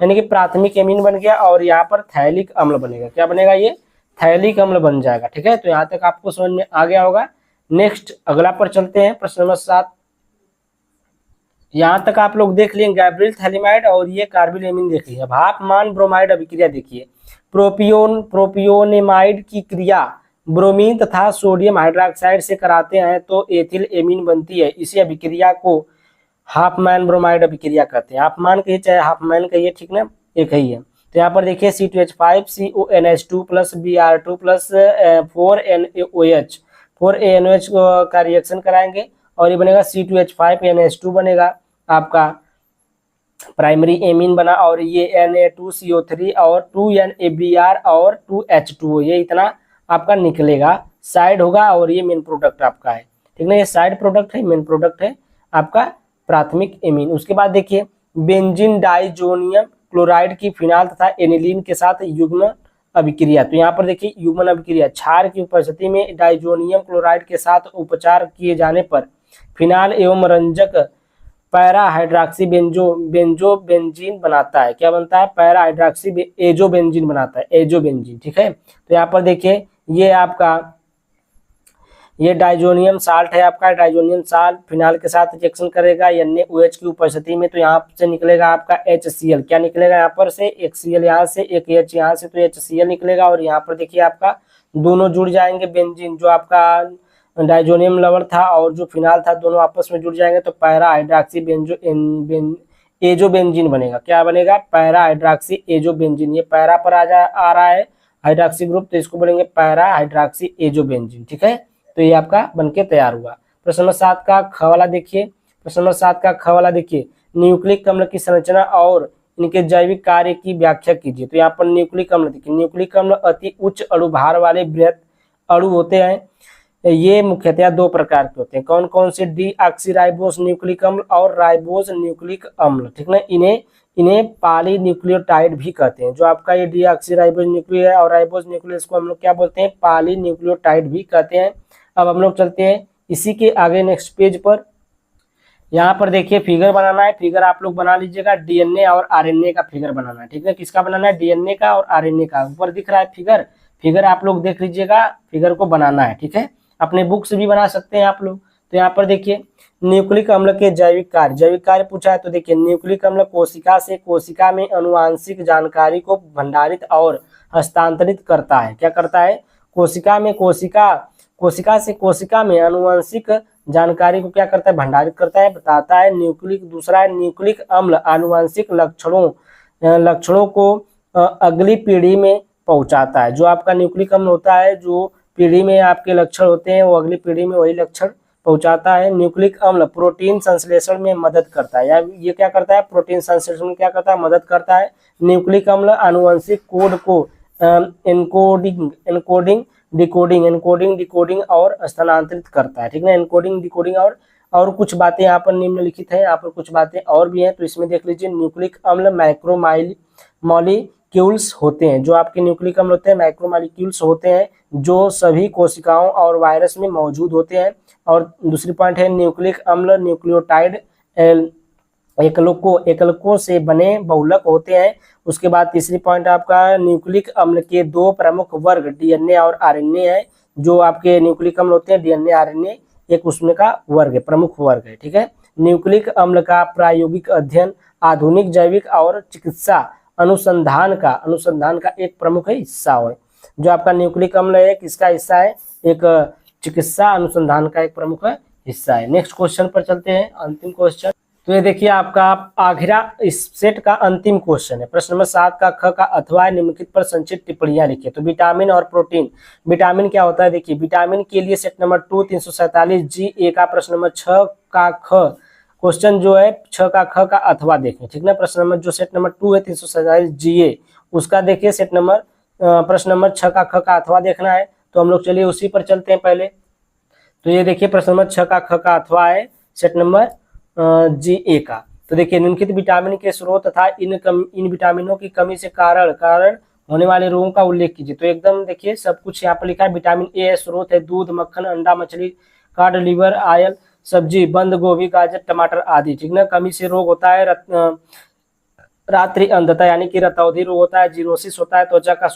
यानी कि प्राथमिक एमीन बन गया। और यहाँ पर थैलिक अम्ल बनेगा, क्या बनेगा, ये थैलिक अम्ल बन जाएगा, ठीक है। तो यहाँ तक आपको समझ में आ गया होगा। नेक्स्ट अगला पर चलते हैं, प्रश्न नंबर 7। यहाँ तक आप लोग देख लिए गैब्रियल थैलेमाइड और ये कार्बिल एमीन देख लिया। भापमान ब्रोमाइड अभिक्रिया देखिए। प्रोपियोनेमाइड की क्रिया ब्रोमीन तथा सोडियम हाइड्रोक्साइड से कराते हैं तो एथिल एमीन बनती है। इसी अभिक्रिया को हाफमैन ब्रोमाइड अभिक्रिया कहते हैं। हाफमान कहिए चाहे हाफमैन कहिए, ठीक ना, एक ही है। तो यहाँ पर देखिए C2H5CONH2 plus Br2 plus 4NaOH का रिएक्शन कराएंगे और ये बनेगा C2H5NH2 बनेगा आपका प्राइमरी एमीन बना, और ये Na2CO3 और 2NaBr और 2H2O, ये इतना आपका निकलेगा, साइड होगा, और ये मेन प्रोडक्ट आपका है, ठीक ना, ये साइड प्रोडक्ट है, मेन प्रोडक्ट है आपका प्राथमिक एमीन। उसके बाद देखिए बेंजीन डाइजोनियम क्लोराइड की फिनाल तथा एनिलीन के साथ युग्मन अभिक्रिया। तो यहाँ पर देखिए युग्मन अभिक्रिया, क्षार की उपस्थिति में डाइजोनियम क्लोराइड के साथ उपचार किए जाने पर फिनाल एवं रंजक पैरा हाइड्रोक्सी बेंजीन बनाता है। क्या बनता है, पैरा हाइड्रोक्सी एजोबेंजीन बनाता है, एजोबेंजीन, ठीक है। तो यहाँ पर देखिए ये आपका ये डाइजोनियम साल्ट है, आपका डाइजोनियम साल्ट फिनाल के साथ रिएक्शन करेगा NaOH की उपस्थिति में, तो यहाँ से निकलेगा आपका HCl। क्या निकलेगा, यहाँ पर से एक Cl यहाँ से, एक H यहाँ से, तो HCl निकलेगा। और यहाँ पर देखिए आपका दोनों जुड़ जाएंगे बेंजीन, जो आपका डाइजोनियम लवण था और जो फिनाल था दोनों आपस में जुड़ जाएंगे तो पैरा हाइड्रोक्सी एजोबेंजीन बनेगा। क्या बनेगा? Para hydroxy azobenzene. ये पैरा पर आ रहा है हाइड्रोक्सी ग्रुप, तो इसको बोलेंगे पैरा हाइड्रोक्सी एजोबेंजीन। ठीक है, तो ये आपका बनके तैयार हुआ। प्रश्न नंबर 7 का ख वाला देखिए। प्रश्न नंबर 7 का ख वाला देखिए, न्यूक्लिक अम्ल की संरचना और इनके जैविक कार्य की व्याख्या कीजिए। तो यहाँ पर न्यूक्लिक अम्ल देखिए, न्यूक्लिक अम्ल अति उच्च अणु भार वाले बृहत अणु होते हैं। ये मुख्यतः दो प्रकार के होते हैं। कौन कौन से? डीऑक्सीराइबोस न्यूक्लिक अम्ल और राइबोस न्यूक्लिक अम्ल। ठीक ना, इन्हें पॉली न्यूक्लियोटाइड भी कहते हैं। जो आपका ये डीऑक्सीराइबोस न्यूक्लियर है और राइबोस न्यूक्लियर, इसको हम लोग क्या बोलते हैं? पॉली न्यूक्लियोटाइड भी कहते हैं। अब हम लोग चलते हैं इसी के आगे नेक्स्ट पेज पर। यहाँ पर देखिए फिगर बनाना है। फिगर आप लोग बना लीजिएगा, डीएनए और आरएनए का फिगर बनाना है। ठीक है, किसका बनाना है? डीएनए का और आरएनए का। ऊपर दिख रहा है फिगर, फिगर आप लोग देख लीजिएगा, फिगर को बनाना है। ठीक है, अपने बुक से भी बना सकते हैं आप लोग। तो यहाँ पर देखिए न्यूक्लिक अम्ल के जैविक कार्य, जैविक कार्य पूछा है तो देखिए न्यूक्लिक अम्ल कोशिका से कोशिका में अनुवांशिक जानकारी को भंडारित और हस्तांतरित करता है। क्या करता है? कोशिका में कोशिका से कोशिका में अनुवांशिक जानकारी को क्या करता है? भंडारित करता है, बताता है। न्यूक्लिक दूसरा है न्यूक्लिक अम्ल आनुवंशिक लक्षणों को अगली पीढ़ी में पहुंचाता है। जो आपका न्यूक्लिक अम्ल होता है, जो पीढ़ी में आपके लक्षण होते हैं वो अगली पीढ़ी में वही लक्षण पहुंचाता है। न्यूक्लिक अम्ल प्रोटीन संश्लेषण में मदद करता है, या ये क्या करता है? प्रोटीन संश्लेषण में क्या करता है? मदद करता है। न्यूक्लिक अम्ल आनुवंशिक कोड को एनकोडिंग डिकोडिंग और स्थानांतरित करता है। ठीक है, एनकोडिंग डिकोडिंग और कुछ बातें यहाँ पर निम्नलिखित है। यहाँ पर कुछ बातें और भी हैं, तो इसमें देख लीजिए। न्यूक्लिक अम्ल मैक्रोमॉलिक्यूल्स होते हैं। जो आपके न्यूक्लिक अम्ल होते हैं मैक्रोमॉलिक्यूल्स होते हैं, जो सभी कोशिकाओं और वायरस में मौजूद होते हैं। और दूसरी पॉइंट है न्यूक्लिक अम्ल न्यूक्लियोटाइड एकलकों से बने बहुलक होते हैं। उसके बाद तीसरी पॉइंट आपका न्यूक्लिक अम्ल के दो प्रमुख वर्ग डीएनए और आरएनए है। जो आपके न्यूक्लिक अम्ल होते हैं डीएनए आरएनए एक उसमें का वर्ग है, प्रमुख वर्ग है। ठीक है, न्यूक्लिक अम्ल का प्रायोगिक अध्ययन आधुनिक जैविक और चिकित्सा अनुसंधान का एक प्रमुख हिस्सा है। जो आपका न्यूक्लिक अम्ल है किसका हिस्सा है? एक चिकित्सा अनुसंधान का एक प्रमुख हिस्सा है। नेक्स्ट क्वेश्चन पर चलते हैं, अंतिम क्वेश्चन। तो ये देखिए आपका आखिरा इस सेट का अंतिम क्वेश्चन है। प्रश्न नंबर 7 का ख का अथवा निम्नलिखित पर संक्षिप्त टिप्पणियां लिखिए। तो विटामिन और प्रोटीन। विटामिन क्या होता है? देखिए विटामिन के लिए सेट नंबर 2 347 जी ए का प्रश्न नंबर 6 का ख क्वेश्चन जो है 6 का ख का अथवा देखें। ठीक ना, प्रश्न नंबर जो सेट नंबर 2 है 347 जी ए उसका देखिए सेट नंबर प्रश्न नंबर 6 का ख का अथवा देखना है। तो हम लोग चलिए उसी पर चलते हैं पहले। तो ये देखिए प्रश्न नंबर 6 का ख का अथवा है सेट नंबर जी ए का। तो देखिए निम्नलिखित विटामिन के स्रोत तथा इन विटामिनों की कमी से कारण होने वाले रोगों का उल्लेख कीजिए। तो एकदम देखिए सब कुछ यहाँ पर लिखा है। विटामिन ए स्रोत है दूध, मक्खन, अंडा, मछली, काड, लीवर, आयल, सब्जी, बंद गोभी, गाजर, टमाटर आदि। ठीक ना, कमी से रोग होता है रात्रि अंधता यानी कि रतौंधी रोग होता है, जीरोसिस होता है त्वचा का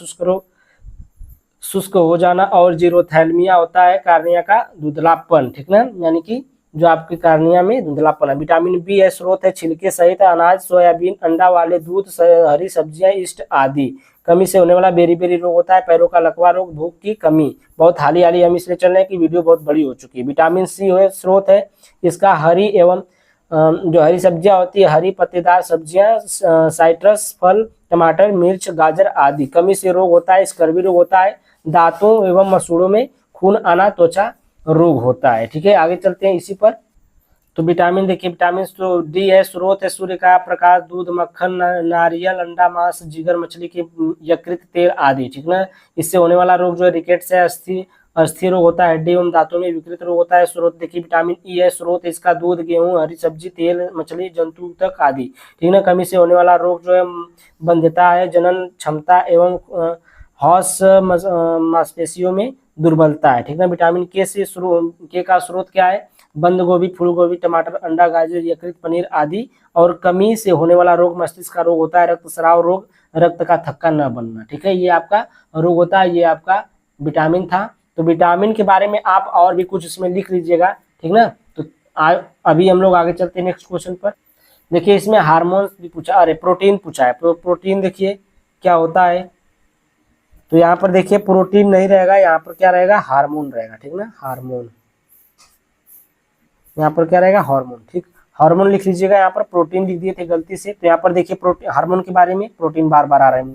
शुष्क हो जाना, और जीरोथैल्मिया होता है कार्निया का धुंधलापन। ठीक ना, यानी कि जो आपकी कार्निया में धुंधलापन है। विटामिन बी है स्रोत है छिलके सहित अनाज, सोयाबीन, अंडा वाले दूध, हरी सब्जियां, ईस्ट आदि। कमी से होने वाला बेरी रोग होता है, पैरों का लकवा रोग, भूख की कमी। बहुत हाली हम इसलिए चल रहे हैं कि वीडियो बहुत बड़ी हो चुकी है। विटामिन सी है स्रोत है इसका हरी एवं जो हरी सब्जियां होती है, हरी पत्तेदार सब्जियां, साइट्रस फल, टमाटर, मिर्च, गाजर आदि। कमी से रोग होता है स्कर्वी रोग होता है, दांतों एवं मसूड़ों में खून आना, त्वचा रोग होता है। ठीक है, आगे चलते हैं इसी पर। तो विटामिन देखिए विटामिन तो डी है स्रोत है सूर्य का प्रकाश, दूध, मक्खन, नारियल, अंडा, मांस, जिगर, मछली के यकृत तेल आदि। ठीक ना, इससे होने वाला रोग जो है रिकेट्स है, अस्थिर रोग होता है, हड्डी एवं दांतों में विकृत रोग होता है। स्रोत देखिए विटामिन ई है स्रोत इसका दूध, गेहूं, हरी सब्जी, तेल, मछली, जंतु तक आदि। ठीक ना, कमी से होने वाला रोग जो है बंध्यता है, जनन क्षमता एवं हौस मांसपेशियों में दुर्बलता है। ठीक ना, विटामिन के का स्रोत क्या है? बंद गोभी, फूल गोभी, टमाटर, अंडा, गाजर, यकृत, पनीर आदि। और कमी से होने वाला रोग मस्तिष्क का रोग होता है, रक्तस्राव रोग, रक्त का थक्का न बनना। ठीक है, ये आपका रोग होता है, ये आपका विटामिन था। तो विटामिन के बारे में आप और भी कुछ इसमें लिख लीजिएगा। ठीक ना, तो अभी हम लोग आगे चलते हैं नेक्स्ट क्वेश्चन पर। देखिए इसमें हार्मोन्स भी पूछा, अरे प्रोटीन पूछा है। प्रोटीन देखिए क्या होता है। तो यहाँ पर देखिए प्रोटीन नहीं रहेगा, यहाँ पर क्या रहेगा? हार्मोन रहेगा। ठीक ना, हार्मोन। यहाँ पर क्या रहेगा, हार्मोन। ठीक, हार्मोन लिख लीजिएगा, यहाँ पर प्रोटीन लिख दिए थे गलती से, तो यहाँ पर देखिए प्रोटीन, हार्मोन के बारे में प्रोटीन बार बार आ रहा है।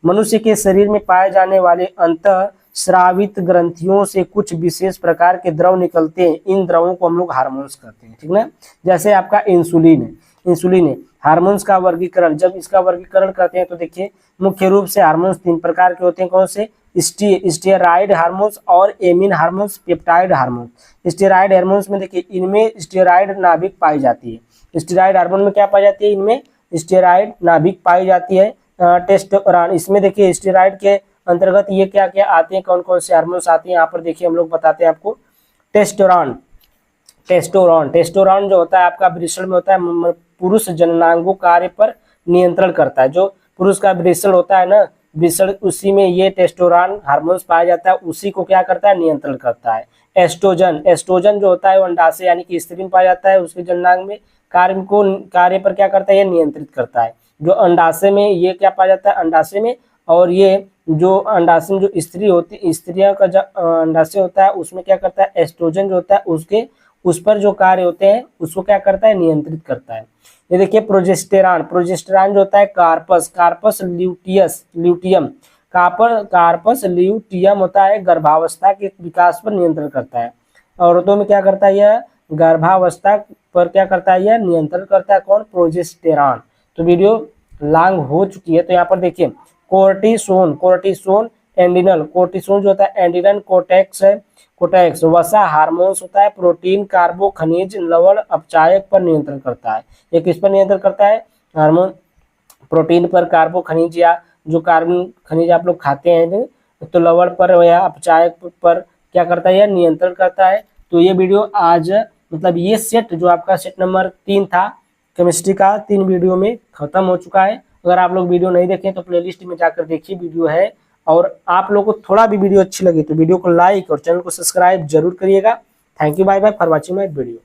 मनुष्य के शरीर में पाए जाने वाले अंतः स्रावित ग्रंथियों से कुछ विशेष प्रकार के द्रव निकलते हैं, इन द्रवों को हम लोग हार्मोन्स कहते हैं। ठीक ना, जैसे आपका इंसुलिन है, इंसुलिन है। हार्मोन्स का वर्गीकरण, जब इसका वर्गीकरण करते हैं तो देखिए मुख्य रूप से हार्मोन्स 3 प्रकार के होते हैं। कौन से, स्टेरॉइड हार्मोन्स और amine hormones, peptide hormones. Steroid hormones में देखिए इनमें स्टेरॉइड नाभिक पाई जाती है। स्टेरॉइड हार्मोन में क्या पाई जाती है, इनमें स्टेरॉइड नाभिक पाई जाती है। टेस्टोस्टेरोन, इसमें देखिए स्टेरॉइड के अंतर्गत ये क्या क्या आते हैं, कौन कौन से हार्मोन्स आते हैं, यहाँ पर देखिए हम लोग बताते हैं आपको। टेस्टोस्टेरोन, टेस्टोस्टेरोन जो होता है आपका वृषण में होता है, पुरुष जननांगों कार्य पर नियंत्रण करता है। जो पुरुष का वृषण होता है ना, वृषण, उसी में ये टेस्टोस्टेरोन हार्मोन्स पाया जाता है, उसी को क्या करता है, नियंत्रण करता है। एस्ट्रोजन, एस्ट्रोजन जो होता है वो अंडाशय यानी कि स्त्री में पाया जाता है, उसके जननांग में कार्य पर क्या करता है, ये नियंत्रित करता है। जो अंडाशय में ये क्या पाया जाता है, अंडाशय में, और ये जो अंडाशय में जो स्त्री होती, स्त्रियों का जो अंडाशय होता है उसमें क्या करता है, एस्ट्रोजन जो होता है उसके उस पर जो कार्य होते हैं उसको क्या करता है, नियंत्रित करता है। ये देखिए प्रोजेस्टेरॉन, प्रोजेस्टेरॉन जो होता है कार्पस ल्यूटियम, कार्पस ल्यूटियम होता है, गर्भावस्था के विकास पर नियंत्रण करता है। औरतों में क्या करता है, यह गर्भावस्था पर क्या करता है, यह नियंत्रण करता है। कौन, प्रोजेस्टेरॉन। तो वीडियो लॉन्ग हो चुकी है, तो यहाँ पर देखिए कोर्टिसोन, कोर्टिसोन एंडिनल, कोर्टिसोन जो होता है एंडिनल कोटेक्स है, कोटेक्स वसा हार्मोन्स होता है, प्रोटीन, कार्बो, खनिज, लवण, अपचायक पर नियंत्रण करता है। ये किस पर नियंत्रण करता है, हार्मोन, प्रोटीन पर, कार्बो खनिज या जो कार्बन खनिज आप लोग खाते हैं तो लवण पर या अपचायक पर क्या करता है, यह नियंत्रण करता है। तो ये वीडियो आज मतलब ये सेट जो आपका सेट नंबर 3 था केमिस्ट्री का, 3 वीडियो में खत्म हो चुका है। अगर आप लोग वीडियो नहीं देखें तो प्लेलिस्ट में जाकर देखिए, वीडियो है। और आप लोगों को थोड़ा भी वीडियो अच्छी लगी तो वीडियो को लाइक और चैनल को सब्सक्राइब जरूर करिएगा। Thank you, bye bye for watching my video.